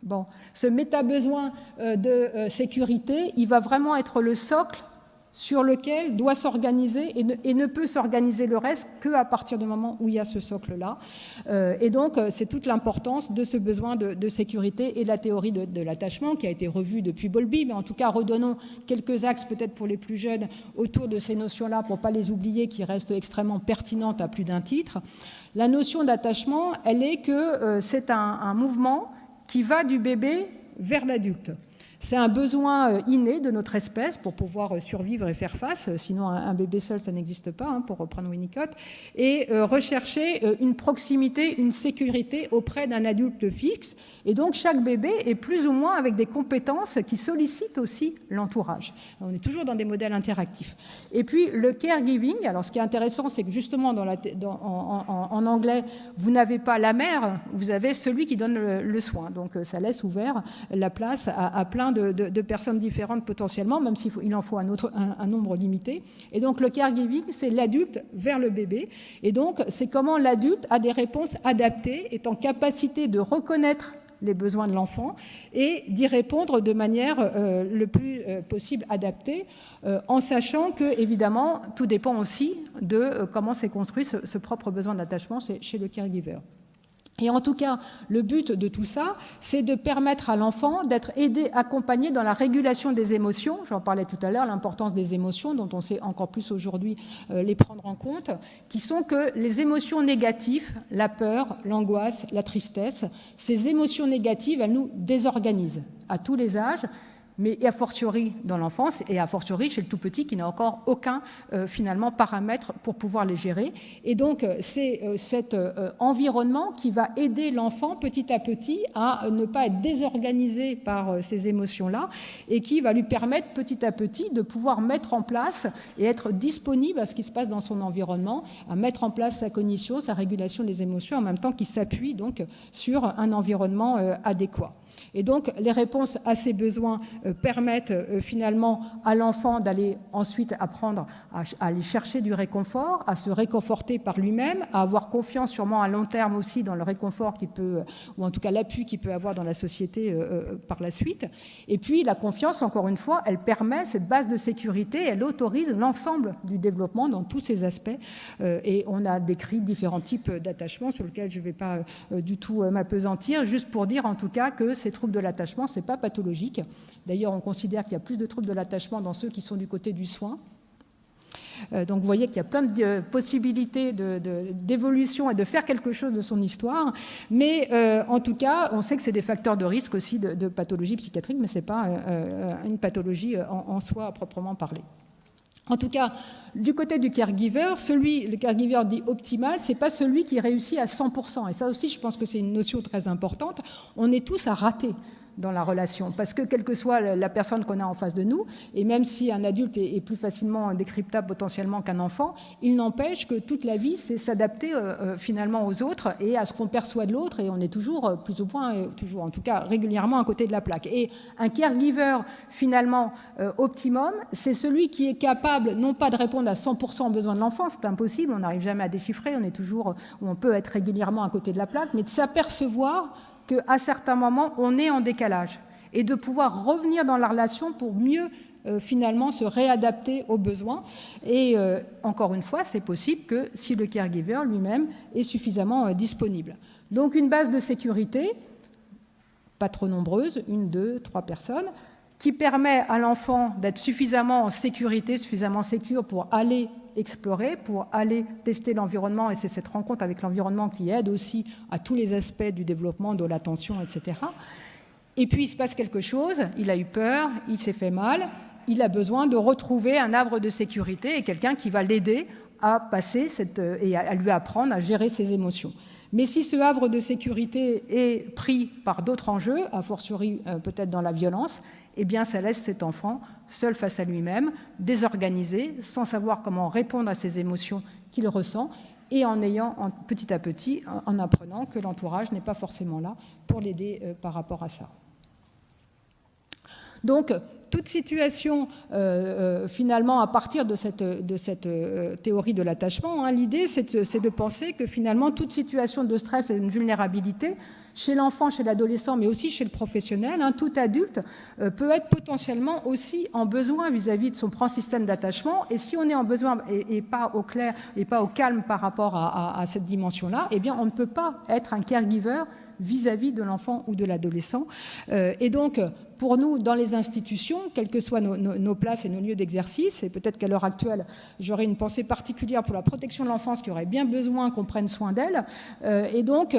Bon, ce méta-besoin de sécurité, il va vraiment être le socle sur lequel doit s'organiser et ne peut s'organiser le reste qu'à partir du moment où il y a ce socle-là. Et donc, c'est toute l'importance de ce besoin de sécurité et de la théorie de l'attachement qui a été revue depuis Bowlby, mais en tout cas, redonnons quelques axes peut-être pour les plus jeunes autour de ces notions-là pour ne pas les oublier, qui restent extrêmement pertinentes à plus d'un titre. La notion d'attachement, elle est que c'est un mouvement qui va du bébé vers l'adulte. C'est un besoin inné de notre espèce pour pouvoir survivre et faire face, sinon un bébé seul, ça n'existe pas, pour reprendre Winnicott, et rechercher une proximité, une sécurité auprès d'un adulte fixe. Et donc chaque bébé est plus ou moins avec des compétences qui sollicitent aussi l'entourage. On est toujours dans des modèles interactifs. Et puis le caregiving, alors ce qui est intéressant, c'est que justement en anglais, vous n'avez pas la mère, vous avez celui qui donne le soin. Donc ça laisse ouvert la place à plein de personnes différentes potentiellement, même s'il en faut un nombre limité. Et donc le caregiving, c'est l'adulte vers le bébé. Et donc c'est comment l'adulte a des réponses adaptées, est en capacité de reconnaître les besoins de l'enfant et d'y répondre de manière le plus possible adaptée, en sachant que, évidemment, tout dépend aussi de comment s'est construit ce propre besoin d'attachement chez le caregiver. Et en tout cas, le but de tout ça, c'est de permettre à l'enfant d'être aidé, accompagné dans la régulation des émotions. J'en parlais tout à l'heure, l'importance des émotions, dont on sait encore plus aujourd'hui les prendre en compte, qui sont que les émotions négatives, la peur, l'angoisse, la tristesse, ces émotions négatives, elles nous désorganisent à tous les âges, mais a fortiori dans l'enfance et a fortiori chez le tout petit qui n'a encore aucun finalement paramètre pour pouvoir les gérer. Et donc c'est cet environnement qui va aider l'enfant petit à petit à ne pas être désorganisé par ces émotions-là et qui va lui permettre petit à petit de pouvoir mettre en place et être disponible à ce qui se passe dans son environnement, à mettre en place sa cognition, sa régulation des émotions en même temps qu'il s'appuie donc sur un environnement adéquat. Et donc, les réponses à ces besoins permettent finalement à l'enfant d'aller ensuite apprendre à aller chercher du réconfort, à se réconforter par lui-même, à avoir confiance sûrement à long terme aussi dans le réconfort qu'il peut, ou en tout cas l'appui qu'il peut avoir dans la société par la suite. Et puis, la confiance, encore une fois, elle permet cette base de sécurité, elle autorise l'ensemble du développement dans tous ses aspects. Et on a décrit différents types d'attachements sur lesquels je ne vais pas du tout m'appesantir, juste pour dire en tout cas que ces troubles de l'attachement, ce n'est pas pathologique. D'ailleurs, on considère qu'il y a plus de troubles de l'attachement dans ceux qui sont du côté du soin. Donc vous voyez qu'il y a plein de possibilités d'évolution et de faire quelque chose de son histoire. Mais en tout cas, on sait que c'est des facteurs de risque aussi de pathologie psychiatrique, mais ce n'est pas une pathologie en soi à proprement parler. En tout cas, du côté du caregiver, le caregiver dit optimal, ce n'est pas celui qui réussit à 100%. Et ça aussi, je pense que c'est une notion très importante. On est tous à rater dans la relation, parce que quelle que soit la personne qu'on a en face de nous, et même si un adulte est plus facilement décryptable potentiellement qu'un enfant, il n'empêche que toute la vie, c'est s'adapter finalement aux autres et à ce qu'on perçoit de l'autre, et on est toujours plus ou moins, toujours en tout cas régulièrement à côté de la plaque. Et un caregiver finalement optimum, c'est celui qui est capable non pas de répondre à 100% aux besoins de l'enfant, c'est impossible, on n'arrive jamais à déchiffrer, on est toujours, où on peut être régulièrement à côté de la plaque, mais de s'apercevoir qu'à certains moments, on est en décalage et de pouvoir revenir dans la relation pour mieux finalement se réadapter aux besoins. Et encore une fois, c'est possible que si le caregiver lui-même est suffisamment disponible. Donc une base de sécurité, pas trop nombreuse, 1, 2, 3 personnes, qui permet à l'enfant d'être suffisamment en sécurité, suffisamment sécure pour aller explorer, pour aller tester l'environnement, et c'est cette rencontre avec l'environnement qui aide aussi à tous les aspects du développement, de l'attention, etc. Et puis il se passe quelque chose, il a eu peur, il s'est fait mal, il a besoin de retrouver un havre de sécurité et quelqu'un qui va l'aider à passer et à lui apprendre à gérer ses émotions. Mais si ce havre de sécurité est pris par d'autres enjeux, a fortiori peut-être dans la violence, eh bien ça laisse cet enfant seul face à lui-même, désorganisé, sans savoir comment répondre à ses émotions qu'il ressent, et petit à petit, en apprenant que l'entourage n'est pas forcément là pour l'aider par rapport à ça. Donc, toute situation, finalement, à partir de cette théorie de l'attachement, l'idée, c'est de penser que finalement, toute situation de stress et de vulnérabilité, chez l'enfant, chez l'adolescent, mais aussi chez le professionnel, tout adulte peut être potentiellement aussi en besoin vis-à-vis de son propre système d'attachement. Et si on est en besoin et pas au clair et pas au calme par rapport à cette dimension-là, eh bien, on ne peut pas être un caregiver vis-à-vis de l'enfant ou de l'adolescent. Et donc, pour nous, dans les institutions, quelles que soient nos places et nos lieux d'exercice, et peut-être qu'à l'heure actuelle, j'aurais une pensée particulière pour la protection de l'enfance qui aurait bien besoin qu'on prenne soin d'elle, et donc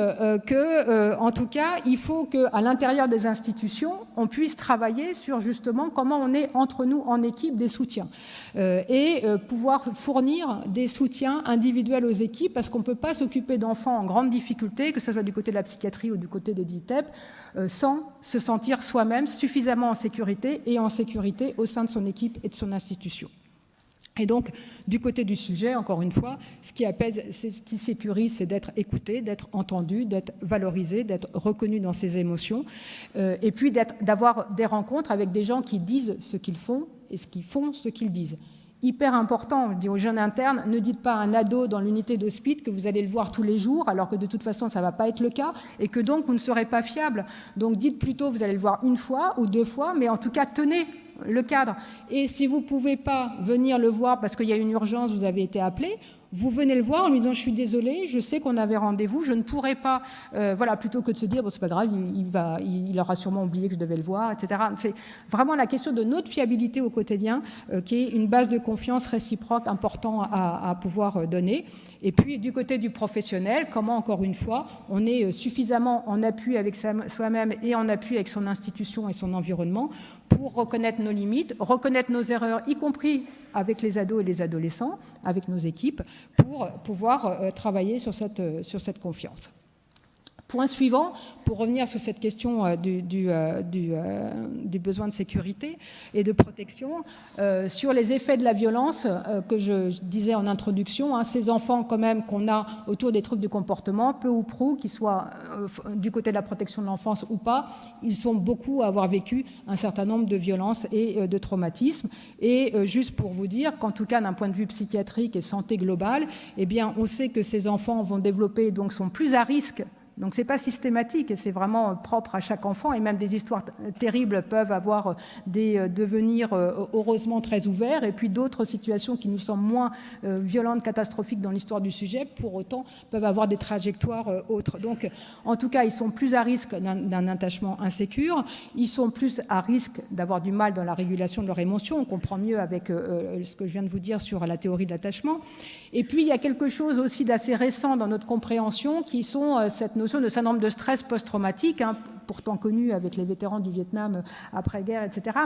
en tout cas, il faut qu'à l'intérieur des institutions, on puisse travailler sur justement comment on est entre nous en équipe des soutiens et pouvoir fournir des soutiens individuels aux équipes, parce qu'on ne peut pas s'occuper d'enfants en grande difficulté, que ce soit du côté de la psychiatrie ou du côté des DITEP, sans se sentir soi-même suffisamment en sécurité et en sécurité au sein de son équipe et de son institution. Et donc, du côté du sujet, encore une fois, ce qui apaise, ce qui sécurise, c'est d'être écouté, d'être entendu, d'être valorisé, d'être reconnu dans ses émotions, et puis d'avoir des rencontres avec des gens qui disent ce qu'ils font et qui font ce qu'ils disent. Hyper important, je dis aux jeunes internes, ne dites pas à un ado dans l'unité d'hospice que vous allez le voir tous les jours, alors que de toute façon, ça ne va pas être le cas, et que donc vous ne serez pas fiable. Donc dites plutôt, vous allez le voir 1 fois ou 2 fois, mais en tout cas, tenez le cadre. Et si vous ne pouvez pas venir le voir parce qu'il y a une urgence, vous avez été appelé, vous venez le voir en lui disant « je suis désolé, je sais qu'on avait rendez-vous, je ne pourrai pas… voilà, plutôt que de se dire bon, « c'est pas grave, il aura sûrement oublié que je devais le voir, etc. » C'est vraiment la question de notre fiabilité au quotidien qui est une base de confiance réciproque important à pouvoir donner. Et puis, du côté du professionnel, comment, encore une fois, on est suffisamment en appui avec soi-même et en appui avec son institution et son environnement pour reconnaître nos limites, reconnaître nos erreurs, y compris avec les ados et les adolescents, avec nos équipes, pour pouvoir travailler sur cette confiance. Point suivant, pour revenir sur cette question du besoin de sécurité et de protection, sur les effets de la violence que je disais en introduction, ces enfants quand même qu'on a autour des troubles du comportement, peu ou prou, qu'ils soient du côté de la protection de l'enfance ou pas, ils sont beaucoup à avoir vécu un certain nombre de violences et de traumatismes. Et juste pour vous dire qu'en tout cas d'un point de vue psychiatrique et santé globale, eh bien on sait que ces enfants vont développer, donc sont plus à risque. Donc ce n'est pas systématique et c'est vraiment propre à chaque enfant, et même des histoires terribles peuvent avoir des devenirs heureusement très ouverts, et puis d'autres situations qui nous semblent moins violentes, catastrophiques dans l'histoire du sujet, pour autant peuvent avoir des trajectoires autres. Donc en tout cas, ils sont plus à risque d'un attachement insécure, ils sont plus à risque d'avoir du mal dans la régulation de leurs émotions, on comprend mieux avec ce que je viens de vous dire sur la théorie de l'attachement. Et puis il y a quelque chose aussi d'assez récent dans notre compréhension qui sont cette notion de syndrome de stress post-traumatique, pourtant connu avec les vétérans du Vietnam après-guerre, etc.,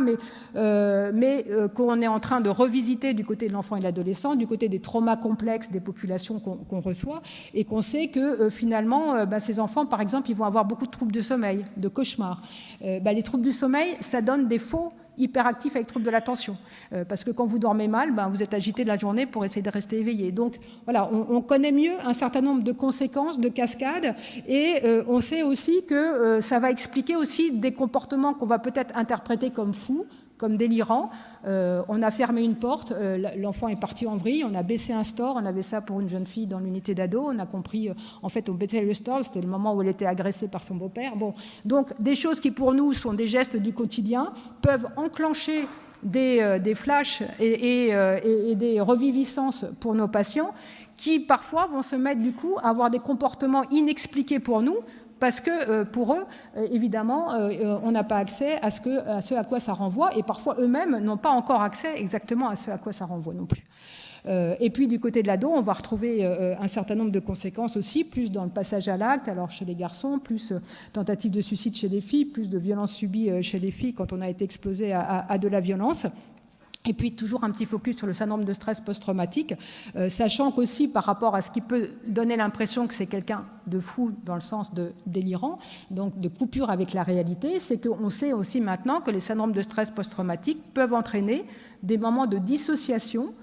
mais qu'on est en train de revisiter du côté de l'enfant et de l'adolescent, du côté des traumas complexes des populations qu'on reçoit, et qu'on sait que finalement, ces enfants, par exemple, ils vont avoir beaucoup de troubles de sommeil, de cauchemars. Les troubles du sommeil, ça donne des faux hyperactifs avec troubles de l'attention. Parce que quand vous dormez mal, vous êtes agité de la journée pour essayer de rester éveillé. Donc voilà, on connaît mieux un certain nombre de conséquences, de cascades, et on sait aussi que ça va expliquer aussi des comportements qu'on va peut-être interpréter comme fous, comme délirants. On a fermé une porte, l'enfant est parti en vrille, on a baissé un store, on avait ça pour une jeune fille dans l'unité d'ado, on a compris, en fait, on baissait le store, c'était le moment où elle était agressée par son beau-père. Bon, donc des choses qui pour nous sont des gestes du quotidien peuvent enclencher des flashs et des reviviscences pour nos patients qui parfois vont se mettre du coup à avoir des comportements inexpliqués pour nous, parce que pour eux, évidemment, on n'a pas accès à ce à quoi ça renvoie, et parfois eux-mêmes n'ont pas encore accès exactement à ce à quoi ça renvoie non plus. Et puis du côté de l'ado, on va retrouver un certain nombre de conséquences aussi, plus dans le passage à l'acte, alors chez les garçons, plus tentative de suicide chez les filles, plus de violences subies chez les filles quand on a été exposé à de la violence. Et puis toujours un petit focus sur le syndrome de stress post-traumatique, sachant qu'aussi par rapport à ce qui peut donner l'impression que c'est quelqu'un de fou dans le sens de délirant, donc de coupure avec la réalité, c'est qu'on sait aussi maintenant que les syndromes de stress post-traumatique peuvent entraîner des moments de dissociation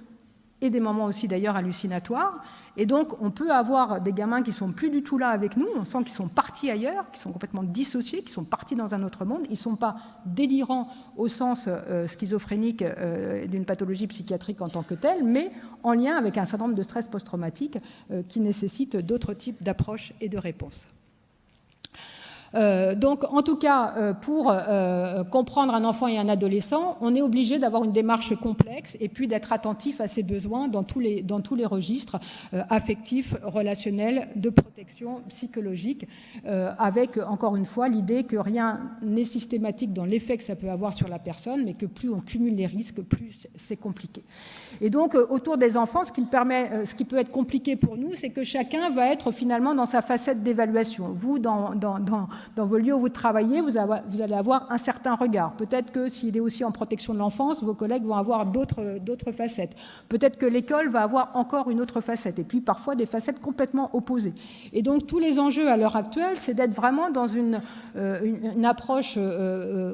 et des moments aussi d'ailleurs hallucinatoires. Et donc on peut avoir des gamins qui sont plus du tout là avec nous, on sent qu'ils sont partis ailleurs, qu'ils sont complètement dissociés, qu'ils sont partis dans un autre monde, ils ne sont pas délirants au sens schizophrénique d'une pathologie psychiatrique en tant que telle, mais en lien avec un syndrome de stress post-traumatique qui nécessite d'autres types d'approches et de réponses. Donc, en tout cas, pour comprendre un enfant et un adolescent, on est obligé d'avoir une démarche complexe et puis d'être attentif à ses besoins dans tous les registres affectifs, relationnels, de protection psychologique, avec, encore une fois, l'idée que rien n'est systématique dans l'effet que ça peut avoir sur la personne, mais que plus on cumule les risques, plus c'est compliqué. Et donc, autour des enfants, ce qui peut être compliqué pour nous, c'est que chacun va être finalement dans sa facette d'évaluation. Vous, dans vos lieux où vous travaillez, vous allez avoir un certain regard. Peut-être que s'il est aussi en protection de l'enfance, vos collègues vont avoir d'autres facettes. Peut-être que l'école va avoir encore une autre facette. Et puis parfois des facettes complètement opposées. Et donc tous les enjeux à l'heure actuelle, c'est d'être vraiment dans une approche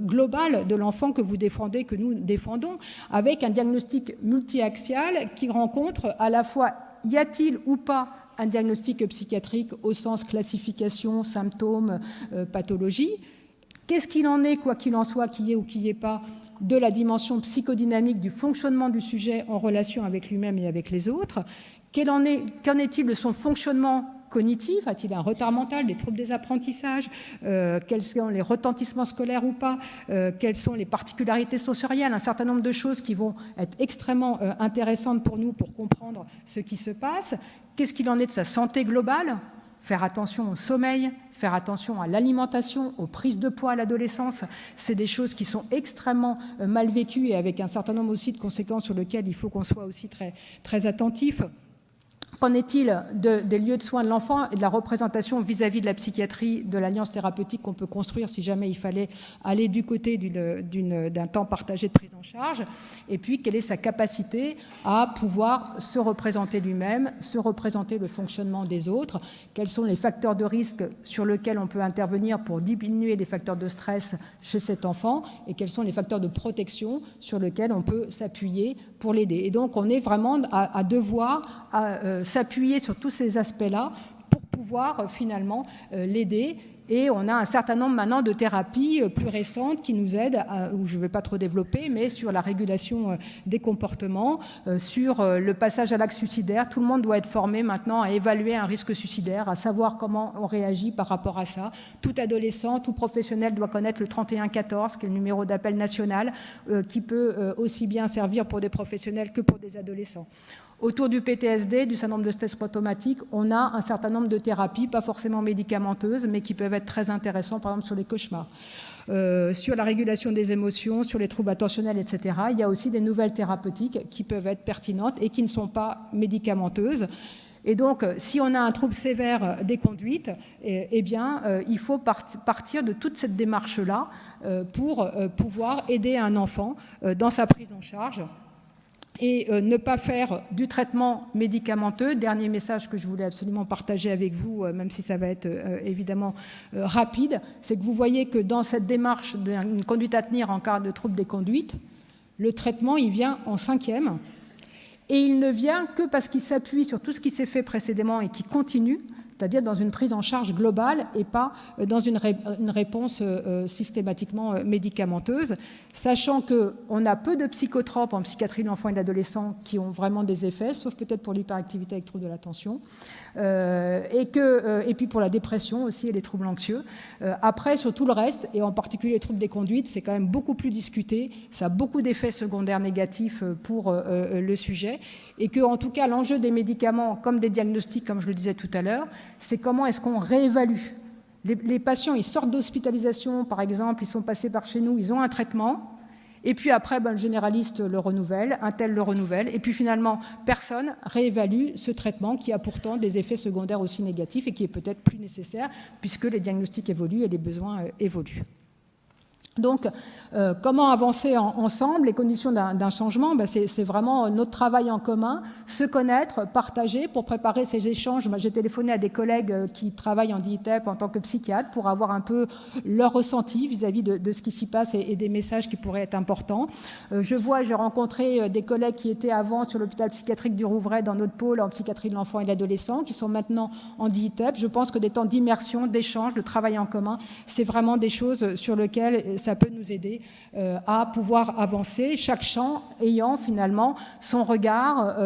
globale de l'enfant que vous défendez, que nous défendons, avec un diagnostic multi-axial qui rencontre à la fois y a-t-il ou pas un diagnostic psychiatrique au sens classification, symptômes, pathologie. Qu'est-ce qu'il en est, quoi qu'il en soit, qu'il y ait ou qu'il n'y ait pas, de la dimension psychodynamique du fonctionnement du sujet en relation avec lui-même et avec les autres? Qu'en est-il de son fonctionnement cognitif? A-t-il un retard mental, des troubles des apprentissages? Quels sont les retentissements scolaires ou pas? Quelles sont les particularités sensorielles? Un certain nombre de choses qui vont être extrêmement intéressantes pour nous pour comprendre ce qui se passe. Qu'est-ce qu'il en est de sa santé globale? Faire attention au sommeil, faire attention à l'alimentation, aux prises de poids à l'adolescence, c'est des choses qui sont extrêmement mal vécues et avec un certain nombre aussi de conséquences sur lesquelles il faut qu'on soit aussi très, très attentif. Qu'en est-il des lieux de soins de l'enfant et de la représentation vis-à-vis de la psychiatrie, de l'alliance thérapeutique qu'on peut construire si jamais il fallait aller du côté d'un temps partagé de prise en charge? Et puis, quelle est sa capacité à pouvoir se représenter lui-même, se représenter le fonctionnement des autres? Quels sont les facteurs de risque sur lesquels on peut intervenir pour diminuer les facteurs de stress chez cet enfant? Et quels sont les facteurs de protection sur lesquels on peut s'appuyer pour l'aider? Et donc, on est vraiment à devoir s'appuyer sur tous ces aspects-là pour pouvoir finalement l'aider. Et on a un certain nombre maintenant de thérapies plus récentes qui nous aident, où je ne vais pas trop développer, mais sur la régulation des comportements, sur le passage à l'acte suicidaire. Tout le monde doit être formé maintenant à évaluer un risque suicidaire, à savoir comment on réagit par rapport à ça. Tout adolescent, tout professionnel doit connaître le 3114, qui est le numéro d'appel national, qui peut aussi bien servir pour des professionnels que pour des adolescents. Autour du PTSD, du syndrome de stress post-traumatique, on a un certain nombre de thérapies, pas forcément médicamenteuses, mais qui peuvent être très intéressantes, par exemple sur les cauchemars, sur la régulation des émotions, sur les troubles attentionnels, etc. Il y a aussi des nouvelles thérapeutiques qui peuvent être pertinentes et qui ne sont pas médicamenteuses. Et donc, si on a un trouble sévère des conduites, eh bien, il faut partir de toute cette démarche-là pour pouvoir aider un enfant dans sa prise en charge. Et ne pas faire du traitement médicamenteux. Dernier message que je voulais absolument partager avec vous, même si ça va être évidemment rapide, c'est que vous voyez que dans cette démarche d'une conduite à tenir en cas de trouble des conduites, le traitement, il vient en 5e, et il ne vient que parce qu'il s'appuie sur tout ce qui s'est fait précédemment et qui continue, c'est-à-dire dans une prise en charge globale et pas dans une réponse systématiquement médicamenteuse, sachant qu'on a peu de psychotropes en psychiatrie de l'enfant et de l'adolescent qui ont vraiment des effets, sauf peut-être pour l'hyperactivité avec troubles de l'attention, et puis pour la dépression aussi et les troubles anxieux. Après, sur tout le reste, et en particulier les troubles des conduites, c'est quand même beaucoup plus discuté, ça a beaucoup d'effets secondaires négatifs pour le sujet, et que, en tout cas, l'enjeu des médicaments, comme des diagnostics, comme je le disais tout à l'heure, c'est comment est-ce qu'on réévalue. Les patients, ils sortent d'hospitalisation, par exemple, ils sont passés par chez nous, ils ont un traitement, et puis après, le généraliste le renouvelle, un tel le renouvelle, et puis finalement, personne réévalue ce traitement qui a pourtant des effets secondaires aussi négatifs et qui est peut-être plus nécessaire, puisque les diagnostics évoluent et les besoins évoluent. Donc, comment avancer ensemble? Les conditions d'un changement, c'est vraiment notre travail en commun, se connaître, partager pour préparer ces échanges. Moi, j'ai téléphoné à des collègues qui travaillent en DITEP en tant que psychiatre pour avoir un peu leur ressenti vis-à-vis de ce qui s'y passe et des messages qui pourraient être importants. J'ai rencontré des collègues qui étaient avant sur l'hôpital psychiatrique du Rouvray dans notre pôle en psychiatrie de l'enfant et de l'adolescent, qui sont maintenant en DITEP. Je pense que des temps d'immersion, d'échange, de travail en commun, c'est vraiment des choses sur lesquelles ça peut nous aider à pouvoir avancer, chaque champ ayant finalement son regard,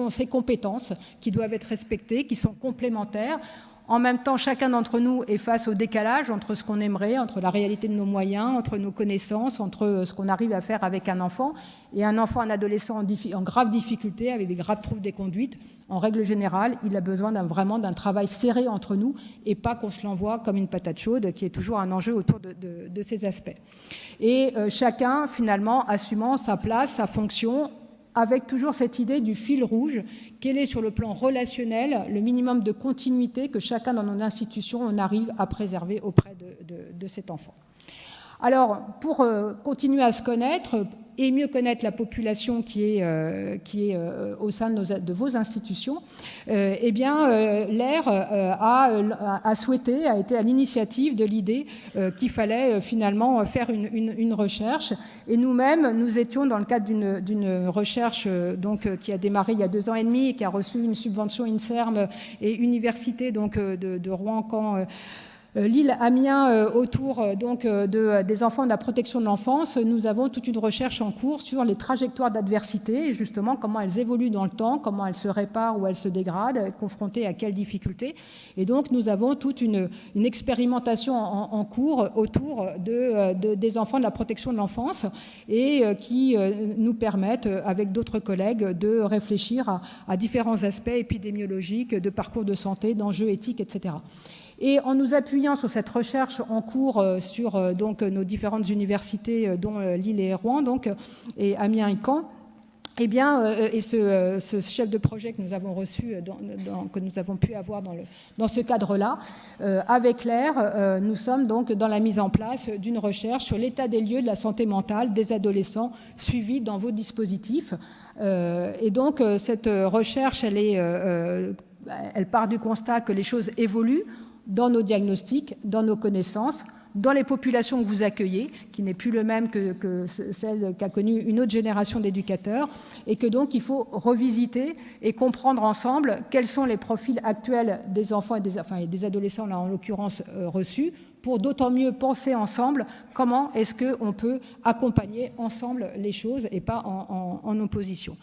ses compétences qui doivent être respectées, qui sont complémentaires. En même temps, chacun d'entre nous est face au décalage entre ce qu'on aimerait, entre la réalité de nos moyens, entre nos connaissances, entre ce qu'on arrive à faire avec un enfant. Et un enfant, un adolescent en grave difficulté, avec des graves troubles des conduites, en règle générale, il a besoin vraiment d'un travail serré entre nous et pas qu'on se l'envoie comme une patate chaude, qui est toujours un enjeu autour de ces aspects. Et chacun, finalement, assumant sa place, sa fonction, avec toujours cette idée du fil rouge, quel est sur le plan relationnel le minimum de continuité que chacun dans nos institutions on arrive à préserver auprès de cet enfant. Alors, pour continuer à se connaître et mieux connaître la population qui est au sein de vos institutions, eh bien, l'AIR a souhaité, a été à l'initiative de l'idée qu'il fallait finalement faire une recherche. Et nous-mêmes, nous étions dans le cadre d'une recherche qui a démarré il y a 2 ans et demi et qui a reçu une subvention INSERM et Université de Rouen-Caen, Lille-Amiens, autour des enfants de la protection de l'enfance. Nous avons toute une recherche en cours sur les trajectoires d'adversité, et justement comment elles évoluent dans le temps, comment elles se réparent ou elles se dégradent, confrontées à quelles difficultés. Et donc nous avons toute une expérimentation en cours autour des enfants de la protection de l'enfance et qui nous permettent, avec d'autres collègues, de réfléchir à différents aspects épidémiologiques, de parcours de santé, d'enjeux éthiques, etc. Et en nous appuyant sur cette recherche en cours sur nos différentes universités, dont Lille et Rouen, et Amiens et Caen, Eh bien, et ce chef de projet que nous avons reçu, que nous avons pu avoir dans ce cadre-là, avec Claire, nous sommes donc dans la mise en place d'une recherche sur l'état des lieux de la santé mentale des adolescents suivis dans vos dispositifs. Et donc, cette recherche, elle part du constat que les choses évoluent dans nos diagnostics, dans nos connaissances, dans les populations que vous accueillez, qui n'est plus le même que celle qu'a connue une autre génération d'éducateurs, et que donc il faut revisiter et comprendre ensemble quels sont les profils actuels des enfants et des adolescents, là en l'occurrence reçus, pour d'autant mieux penser ensemble comment est-ce qu'on peut accompagner ensemble les choses et pas en opposition.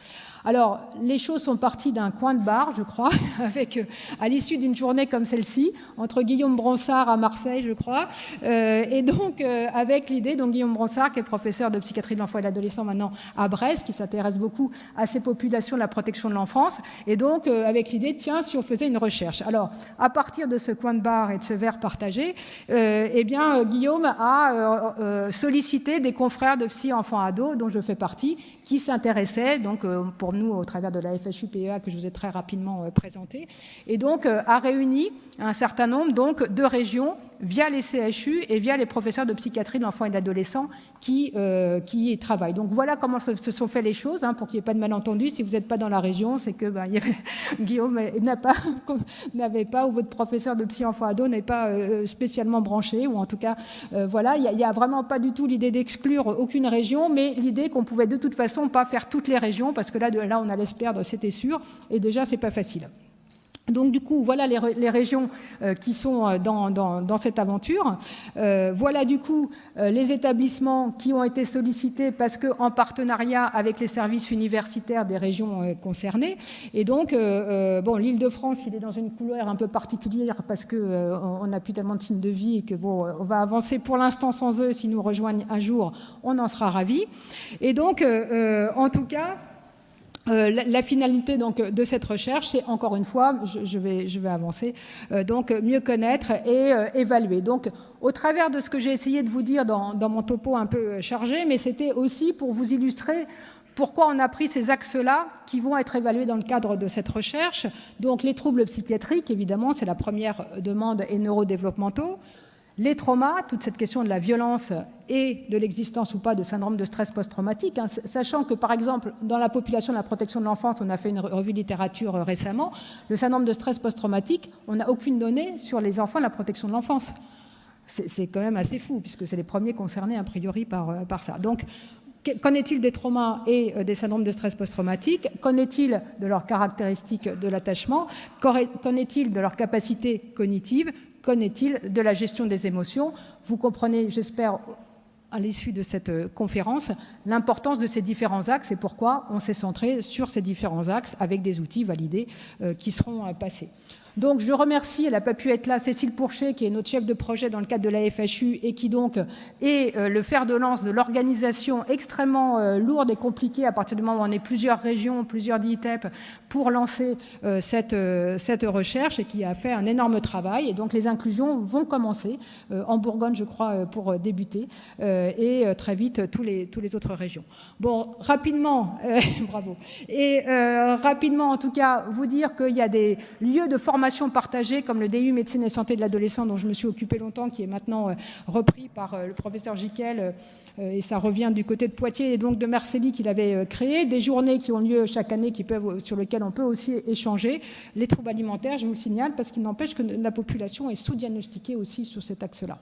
Alors, les choses sont parties d'un coin de bar, je crois, avec, à l'issue d'une journée comme celle-ci, entre Guillaume Bronsard à Marseille, je crois, et donc avec l'idée, donc Guillaume Bronsard, qui est professeur de psychiatrie de l'enfant et de l'adolescent maintenant à Brest, qui s'intéresse beaucoup à ces populations de la protection de l'enfance, et donc avec l'idée, tiens, si on faisait une recherche. Alors, à partir de ce coin de bar et de ce verre partagé, eh bien, Guillaume a sollicité des confrères de psy enfants-ados, dont je fais partie, qui s'intéressaient, donc pour nous, au travers de la FHU-PEA que je vous ai très rapidement présenté, et donc a réuni un certain nombre donc, de régions via les CHU et via les professeurs de psychiatrie de l'enfant et de l'adolescent qui y travaillent. Donc voilà comment se sont fait les choses, hein, pour qu'il n'y ait pas de malentendu. Si vous n'êtes pas dans la région, c'est que Guillaume n'avait pas, ou votre professeur de psy enfant ado n'est pas spécialement branché, ou en tout cas, voilà, il n'y a vraiment pas du tout l'idée d'exclure aucune région, mais l'idée qu'on pouvait de toute façon pas faire toutes les régions, parce que là on allait se perdre, c'était sûr, et déjà c'est pas facile. Donc du coup, voilà les régions qui sont dans cette aventure. Voilà du coup les établissements qui ont été sollicités parce qu'en partenariat avec les services universitaires des régions concernées. Et donc, bon, l'Île-de-France, il est dans une couleur un peu particulière parce qu'on n'a plus tellement de signes de vie et que bon, on va avancer pour l'instant sans eux. S'ils nous rejoignent un jour, on en sera ravis. Et donc, en tout cas, la finalité donc, de cette recherche, c'est encore une fois, je vais avancer, donc mieux connaître et évaluer. Donc, au travers de ce que j'ai essayé de vous dire dans mon topo un peu chargé, mais c'était aussi pour vous illustrer pourquoi on a pris ces axes-là qui vont être évalués dans le cadre de cette recherche. Donc, les troubles psychiatriques, évidemment, c'est la première demande, et neurodéveloppementaux. Les traumas, toute cette question de la violence et de l'existence ou pas de syndrome de stress post-traumatique, hein, sachant que, par exemple, dans la population de la protection de l'enfance, on a fait une revue de littérature récemment, le syndrome de stress post-traumatique, on n'a aucune donnée sur les enfants de la protection de l'enfance. C'est quand même assez fou, puisque c'est les premiers concernés, a priori, par ça. Donc, qu'en est-il des traumas et des syndromes de stress post-traumatique? Qu'en est-il de leurs caractéristiques de l'attachement? Qu'en est-il de leur capacité cognitive? Qu'en est-il de la gestion des émotions? Vous comprenez, j'espère, à l'issue de cette conférence, l'importance de ces différents axes et pourquoi on s'est centré sur ces différents axes avec des outils validés qui seront passés. Donc je remercie, elle n'a pas pu être là, Cécile Pourchet, qui est notre chef de projet dans le cadre de la FHU et qui donc est le fer de lance de l'organisation extrêmement lourde et compliquée à partir du moment où on est plusieurs régions, plusieurs DITEP pour lancer cette recherche et qui a fait un énorme travail. Et donc les inclusions vont commencer en Bourgogne, je crois, pour débuter et très vite tous les autres régions. Bon, rapidement, bravo. Et rapidement, en tout cas, vous dire qu'il y a des lieux de formation partagés comme le DU médecine et santé de l'adolescent dont je me suis occupée longtemps, qui est maintenant repris par le professeur Jiquel et ça revient du côté de Poitiers et donc de Marcilly qu'il avait créé, des journées qui ont lieu chaque année sur lesquelles on peut aussi échanger, les troubles alimentaires, je vous le signale, parce qu'il n'empêche que la population est sous-diagnostiquée aussi sur cet axe-là.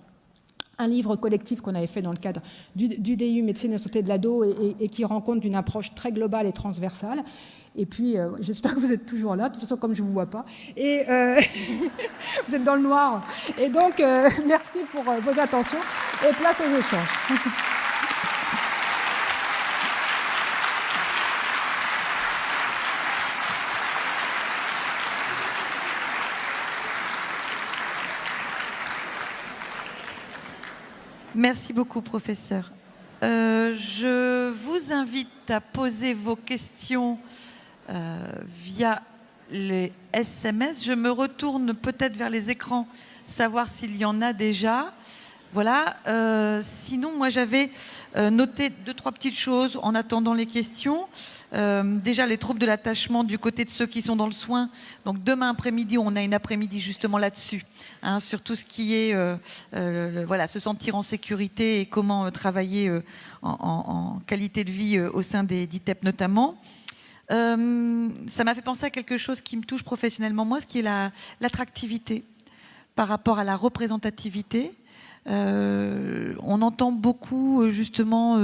Un livre collectif qu'on avait fait dans le cadre du DU médecine et santé de l'ado et qui rend compte d'une approche très globale et transversale. Et puis, j'espère que vous êtes toujours là, de toute façon, comme je ne vous vois pas. Et vous êtes dans le noir. Et donc, merci pour vos attentions et place aux échanges. Merci beaucoup, professeur. Je vous invite à poser vos questions via les SMS. Je me retourne peut-être vers les écrans, savoir s'il y en a déjà. Voilà. Sinon, moi, j'avais noté 2-3 petites choses en attendant les questions. Déjà, les troubles de l'attachement du côté de ceux qui sont dans le soin. Donc, demain après-midi, on a une après-midi justement là-dessus, hein, sur tout ce qui est voilà, se sentir en sécurité et comment travailler en qualité de vie au sein des DITEP notamment. Ça m'a fait penser à quelque chose qui me touche professionnellement, moi, ce qui est l'attractivité par rapport à la représentativité. On entend beaucoup justement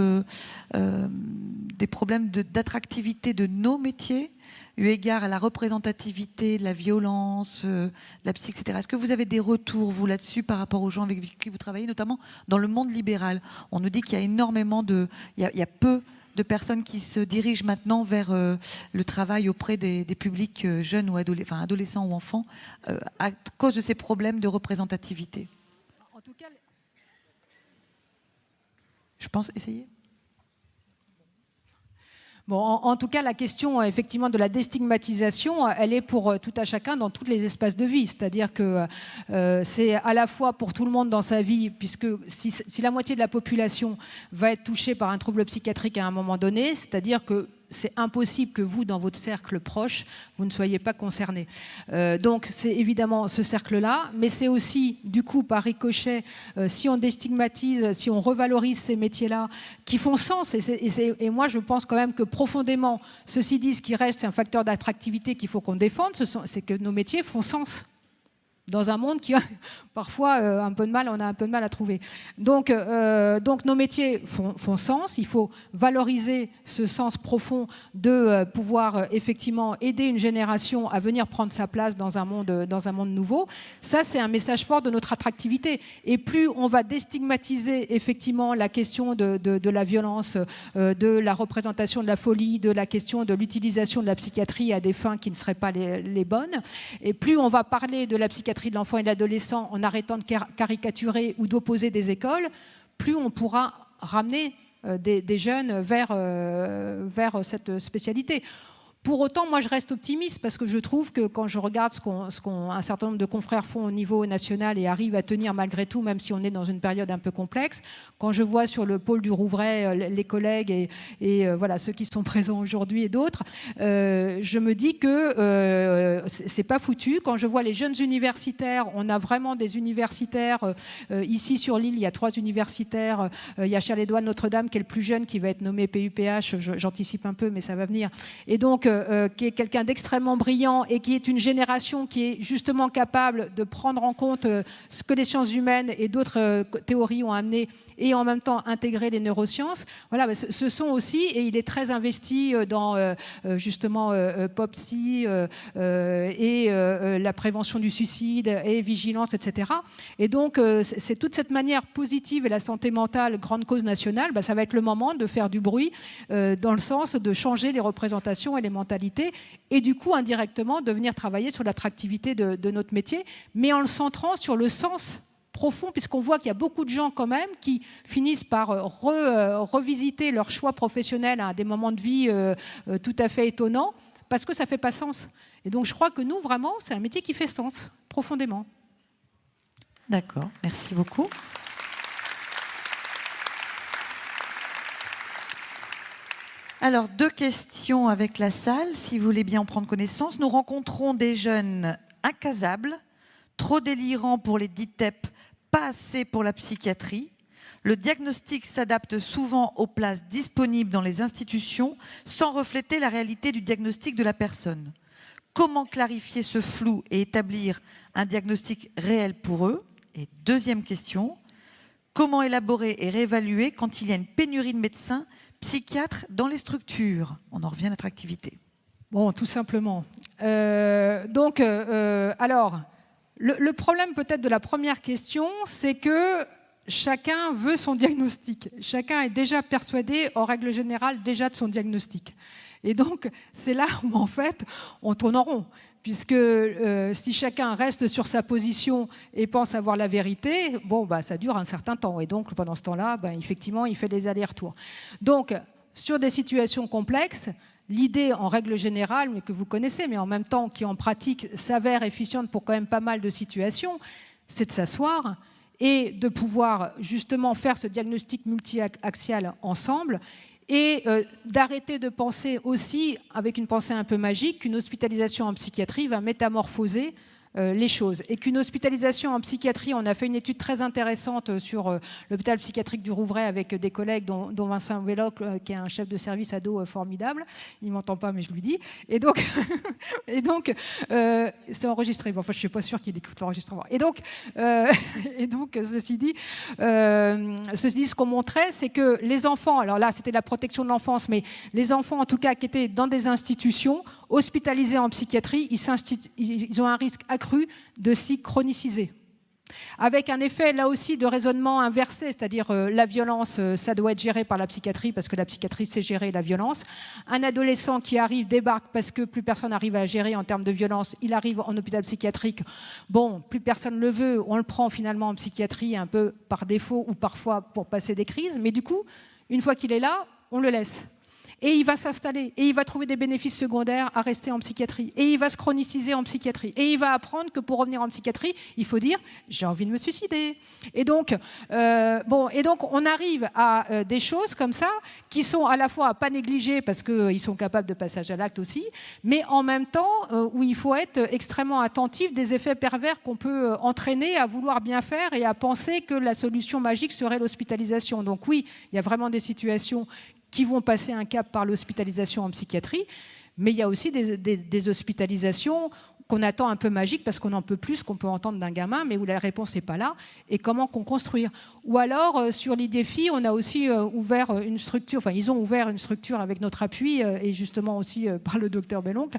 des problèmes d'attractivité de nos métiers, eu égard à la représentativité de la violence, de la psy, etc. Est-ce que vous avez des retours, vous, là-dessus, par rapport aux gens avec qui vous travaillez, notamment dans le monde libéral? On nous dit qu'il y a énormément il y a peu de personnes qui se dirigent maintenant vers le travail auprès des publics jeunes ou adolescents ou enfants à cause de ces problèmes de représentativité. En tout cas, je pense essayer. Bon, en tout cas, la question effectivement de la déstigmatisation, elle est pour tout à chacun dans tous les espaces de vie. C'est-à-dire que c'est à la fois pour tout le monde dans sa vie, puisque si la moitié de la population va être touchée par un trouble psychiatrique à un moment donné, c'est-à-dire que c'est impossible que vous, dans votre cercle proche, vous ne soyez pas concernés. Donc c'est évidemment ce cercle-là, mais c'est aussi, du coup, par ricochet, si on déstigmatise, si on revalorise ces métiers-là, qui font sens, et moi je pense quand même que profondément, ceci dit, ce qui reste, c'est un facteur d'attractivité qu'il faut qu'on défende, c'est que nos métiers font sens dans un monde qui a parfois un peu de mal, on a un peu de mal à trouver. Donc nos métiers font sens, il faut valoriser ce sens profond de pouvoir effectivement aider une génération à venir prendre sa place dans un monde nouveau. Ça, c'est un message fort de notre attractivité. Et plus on va déstigmatiser effectivement la question de la violence, de la représentation de la folie, de la question de l'utilisation de la psychiatrie à des fins qui ne seraient pas les bonnes, et plus on va parler de la psychiatrie de l'enfant et de l'adolescent en arrêtant de caricaturer ou d'opposer des écoles, plus on pourra ramener des jeunes vers cette spécialité. Pour autant, moi, je reste optimiste parce que je trouve que quand je regarde ce qu'un certain nombre de confrères font au niveau national et arrivent à tenir malgré tout, même si on est dans une période un peu complexe, quand je vois sur le pôle du Rouvray les collègues et voilà, ceux qui sont présents aujourd'hui et d'autres, je me dis que c'est pas foutu. Quand je vois les jeunes universitaires, on a vraiment des universitaires. Ici sur l'île, il y a 3 universitaires. Il y a Charles-Édouard Notre-Dame qui est le plus jeune, qui va être nommé PUPH. J'anticipe un peu, mais ça va venir. Et donc, qui est quelqu'un d'extrêmement brillant et qui est une génération qui est justement capable de prendre en compte ce que les sciences humaines et d'autres théories ont amené et en même temps intégrer les neurosciences. Voilà, ce sont aussi, et il est très investi dans justement POPSI et la prévention du suicide et vigilance, etc. Et donc, c'est toute cette manière positive et la santé mentale, grande cause nationale, ça va être le moment de faire du bruit dans le sens de changer les représentations et les mentalités et du coup, indirectement, de venir travailler sur l'attractivité de notre métier, mais en le centrant sur le sens profond, puisqu'on voit qu'il y a beaucoup de gens quand même qui finissent par revisiter leur choix professionnel à des moments de vie tout à fait étonnants, parce que ça ne fait pas sens. Et donc je crois que nous, vraiment, c'est un métier qui fait sens, profondément. D'accord, merci beaucoup. Alors, 2 questions avec la salle, si vous voulez bien en prendre connaissance. Nous rencontrons des jeunes incasables, trop délirants pour les DITEP, pas assez pour la psychiatrie. Le diagnostic s'adapte souvent aux places disponibles dans les institutions sans refléter la réalité du diagnostic de la personne. Comment clarifier ce flou et établir un diagnostic réel pour eux? Et 2e question, comment élaborer et réévaluer quand il y a une pénurie de médecins psychiatres dans les structures? On en revient à l'attractivité. Bon, tout simplement. Alors, le problème peut-être de la première question, c'est que chacun veut son diagnostic. Chacun est déjà persuadé, en règle générale, déjà de son diagnostic. Et donc, c'est là où, en fait, on tourne en rond. Puisque si chacun reste sur sa position et pense avoir la vérité, bon, ça dure un certain temps. Et donc, pendant ce temps-là, effectivement, il fait des allers-retours. Donc, sur des situations complexes, l'idée, en règle générale, mais que vous connaissez, mais en même temps qui, en pratique, s'avère efficiente pour quand même pas mal de situations, c'est de s'asseoir et de pouvoir justement faire ce diagnostic multi-axial ensemble, et d'arrêter de penser aussi, avec une pensée un peu magique, qu'une hospitalisation en psychiatrie va métamorphoser les choses. Et qu'une hospitalisation en psychiatrie, on a fait une étude très intéressante sur l'hôpital psychiatrique du Rouvray avec des collègues, dont Vincent Belloc, qui est un chef de service ado formidable. Il ne m'entend pas, mais je lui dis. Et donc, c'est enregistré. Bon, enfin, je ne suis pas sûre qu'il écoute l'enregistrement. Et donc, ceci dit, ce qu'on montrait, c'est que les enfants, alors là, c'était la protection de l'enfance, mais les enfants, en tout cas, qui étaient dans des institutions, hospitalisés en psychiatrie, ils ont un risque accru de s'y chroniciser. Avec un effet, là aussi, de raisonnement inversé, c'est-à-dire la violence, ça doit être géré par la psychiatrie, parce que la psychiatrie sait gérer la violence. Un adolescent qui arrive, débarque, parce que plus personne n'arrive à gérer en termes de violence, il arrive en hôpital psychiatrique, bon, plus personne ne le veut, on le prend finalement en psychiatrie un peu par défaut ou parfois pour passer des crises, mais du coup, une fois qu'il est là, on le laisse. Et il va s'installer, et il va trouver des bénéfices secondaires à rester en psychiatrie, et il va se chroniciser en psychiatrie, et il va apprendre que pour revenir en psychiatrie, il faut dire « j'ai envie de me suicider ». Et donc, on arrive à des choses comme ça, qui sont à la fois à pas négliger, parce qu'ils sont capables de passage à l'acte aussi, mais en même temps, où il faut être extrêmement attentif des effets pervers qu'on peut entraîner à vouloir bien faire et à penser que la solution magique serait l'hospitalisation. Donc oui, il y a vraiment des situations qui vont passer un cap par l'hospitalisation en psychiatrie, mais il y a aussi des hospitalisations qu'on attend un peu magiques parce qu'on en peut plus qu'on peut entendre d'un gamin, mais où la réponse n'est pas là, et comment qu'on construire. Ou alors, sur l'IDEFI, on a aussi ouvert une structure, enfin ils ont ouvert une structure avec notre appui, et justement aussi par le docteur Belloncle,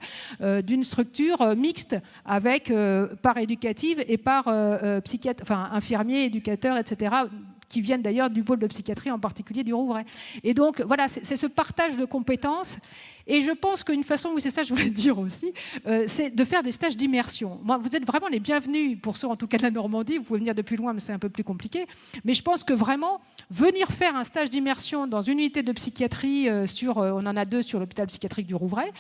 d'une structure mixte avec par éducative et par psychiatre, enfin infirmiers, éducateurs, etc., qui viennent d'ailleurs du pôle de psychiatrie, en particulier du Rouvray. Et donc, voilà, c'est ce partage de compétences. Et je pense qu'une façon, oui, c'est ça que je voulais dire aussi, c'est de faire des stages d'immersion. Moi, vous êtes vraiment les bienvenus, pour ceux en tout cas de la Normandie, vous pouvez venir de plus loin, mais c'est un peu plus compliqué. Mais je pense que vraiment, venir faire un stage d'immersion dans une unité de psychiatrie, on en a 2 sur l'hôpital psychiatrique du Rouvray,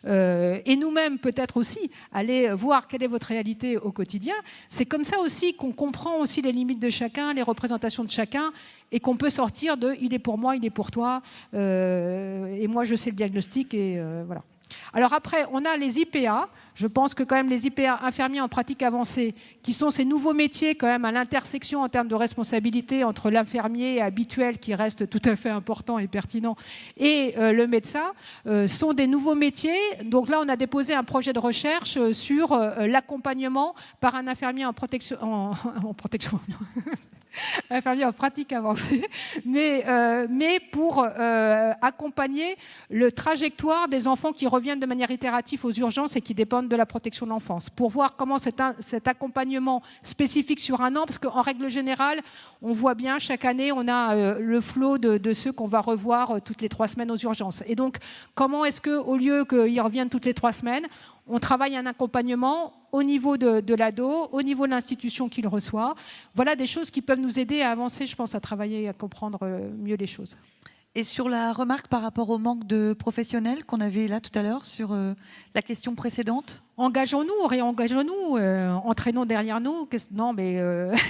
et nous-mêmes peut-être aussi, aller voir quelle est votre réalité au quotidien, c'est comme ça aussi qu'on comprend aussi les limites de chacun, les représentations de chacun, et qu'on peut sortir de « il est pour moi, il est pour toi, et moi je sais le diagnostic », et voilà. Alors après, on a les IPA. Je pense que quand même les IPA, infirmiers en pratique avancée, qui sont ces nouveaux métiers quand même à l'intersection en termes de responsabilité entre l'infirmier habituel, qui reste tout à fait important et pertinent, et le médecin, sont des nouveaux métiers. Donc là, on a déposé un projet de recherche sur l'accompagnement par un infirmier en protection... infirmier en pratique avancée, mais pour accompagner le trajectoire des enfants qui reviennent de manière itérative aux urgences et qui dépendent de la protection de l'enfance, pour voir comment cet accompagnement spécifique sur un an, parce qu'en règle générale, on voit bien, chaque année, on a le flot de ceux qu'on va revoir toutes les 3 semaines aux urgences. Et donc, comment est-ce qu'au lieu qu'ils reviennent toutes les 3 semaines, on travaille un accompagnement au niveau de l'ado, au niveau de l'institution qu'il reçoit. Voilà des choses qui peuvent nous aider à avancer, je pense, à travailler, à comprendre mieux les choses. Et sur la remarque par rapport au manque de professionnels qu'on avait là tout à l'heure, sur la question précédente ? Engageons-nous, réengageons-nous, entraînons derrière nous. Non, mais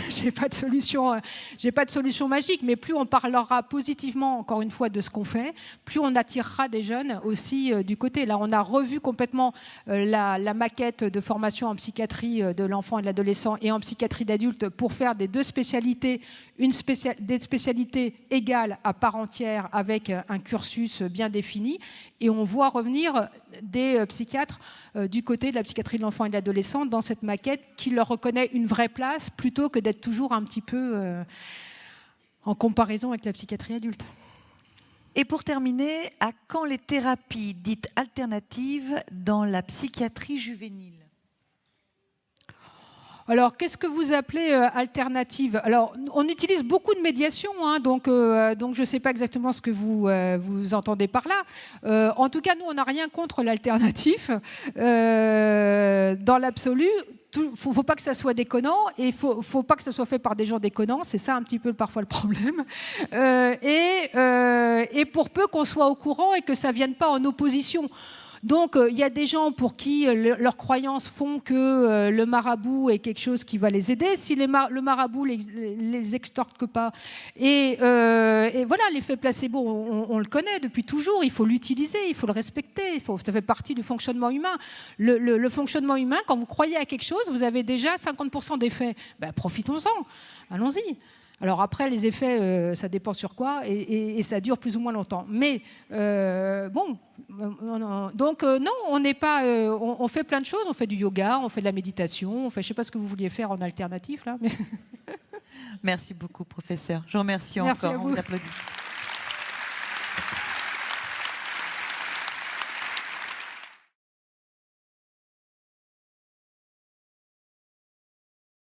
j'ai pas de solution magique. Mais plus on parlera positivement, encore une fois, de ce qu'on fait, plus on attirera des jeunes aussi du côté. Là, on a revu complètement la maquette de formation en psychiatrie de l'enfant et de l'adolescent et en psychiatrie d'adulte pour faire des 2 spécialités, des spécialités égales à part entière avec un cursus bien défini. Et on voit revenir des psychiatres du côté de la psychiatrie de l'enfant et de l'adolescent dans cette maquette qui leur reconnaît une vraie place plutôt que d'être toujours un petit peu en comparaison avec la psychiatrie adulte. Et pour terminer, à quand les thérapies dites alternatives dans la psychiatrie juvénile ? Alors, qu'est-ce que vous appelez alternative ? Alors, on utilise beaucoup de médiation, hein, donc je ne sais pas exactement ce que vous entendez par là. En tout cas, nous, on n'a rien contre l'alternatif. Dans l'absolu, il ne faut pas que ça soit déconnant et il ne faut pas que ça soit fait par des gens déconnants. C'est ça un petit peu parfois le problème. Et pour peu qu'on soit au courant et que ça ne vienne pas en opposition. Donc, il y a des gens pour qui leurs croyances font que le marabout est quelque chose qui va les aider. Si le marabout les extorque pas. Et voilà, l'effet placebo, on le connaît depuis toujours. Il faut l'utiliser, il faut le respecter. Ça fait partie du fonctionnement humain. Le fonctionnement humain, quand vous croyez à quelque chose, vous avez déjà 50% d'effets. Ben, profitons-en, allons-y. Alors après, les effets, ça dépend sur quoi, et ça dure plus ou moins longtemps. Mais bon, donc non, on n'est pas, on fait plein de choses. On fait du yoga, on fait de la méditation, on fait, je ne sais pas ce que vous vouliez faire en alternatif là. Mais... Merci beaucoup, professeur. Je vous remercie Merci encore. à vous. On vous applaudit.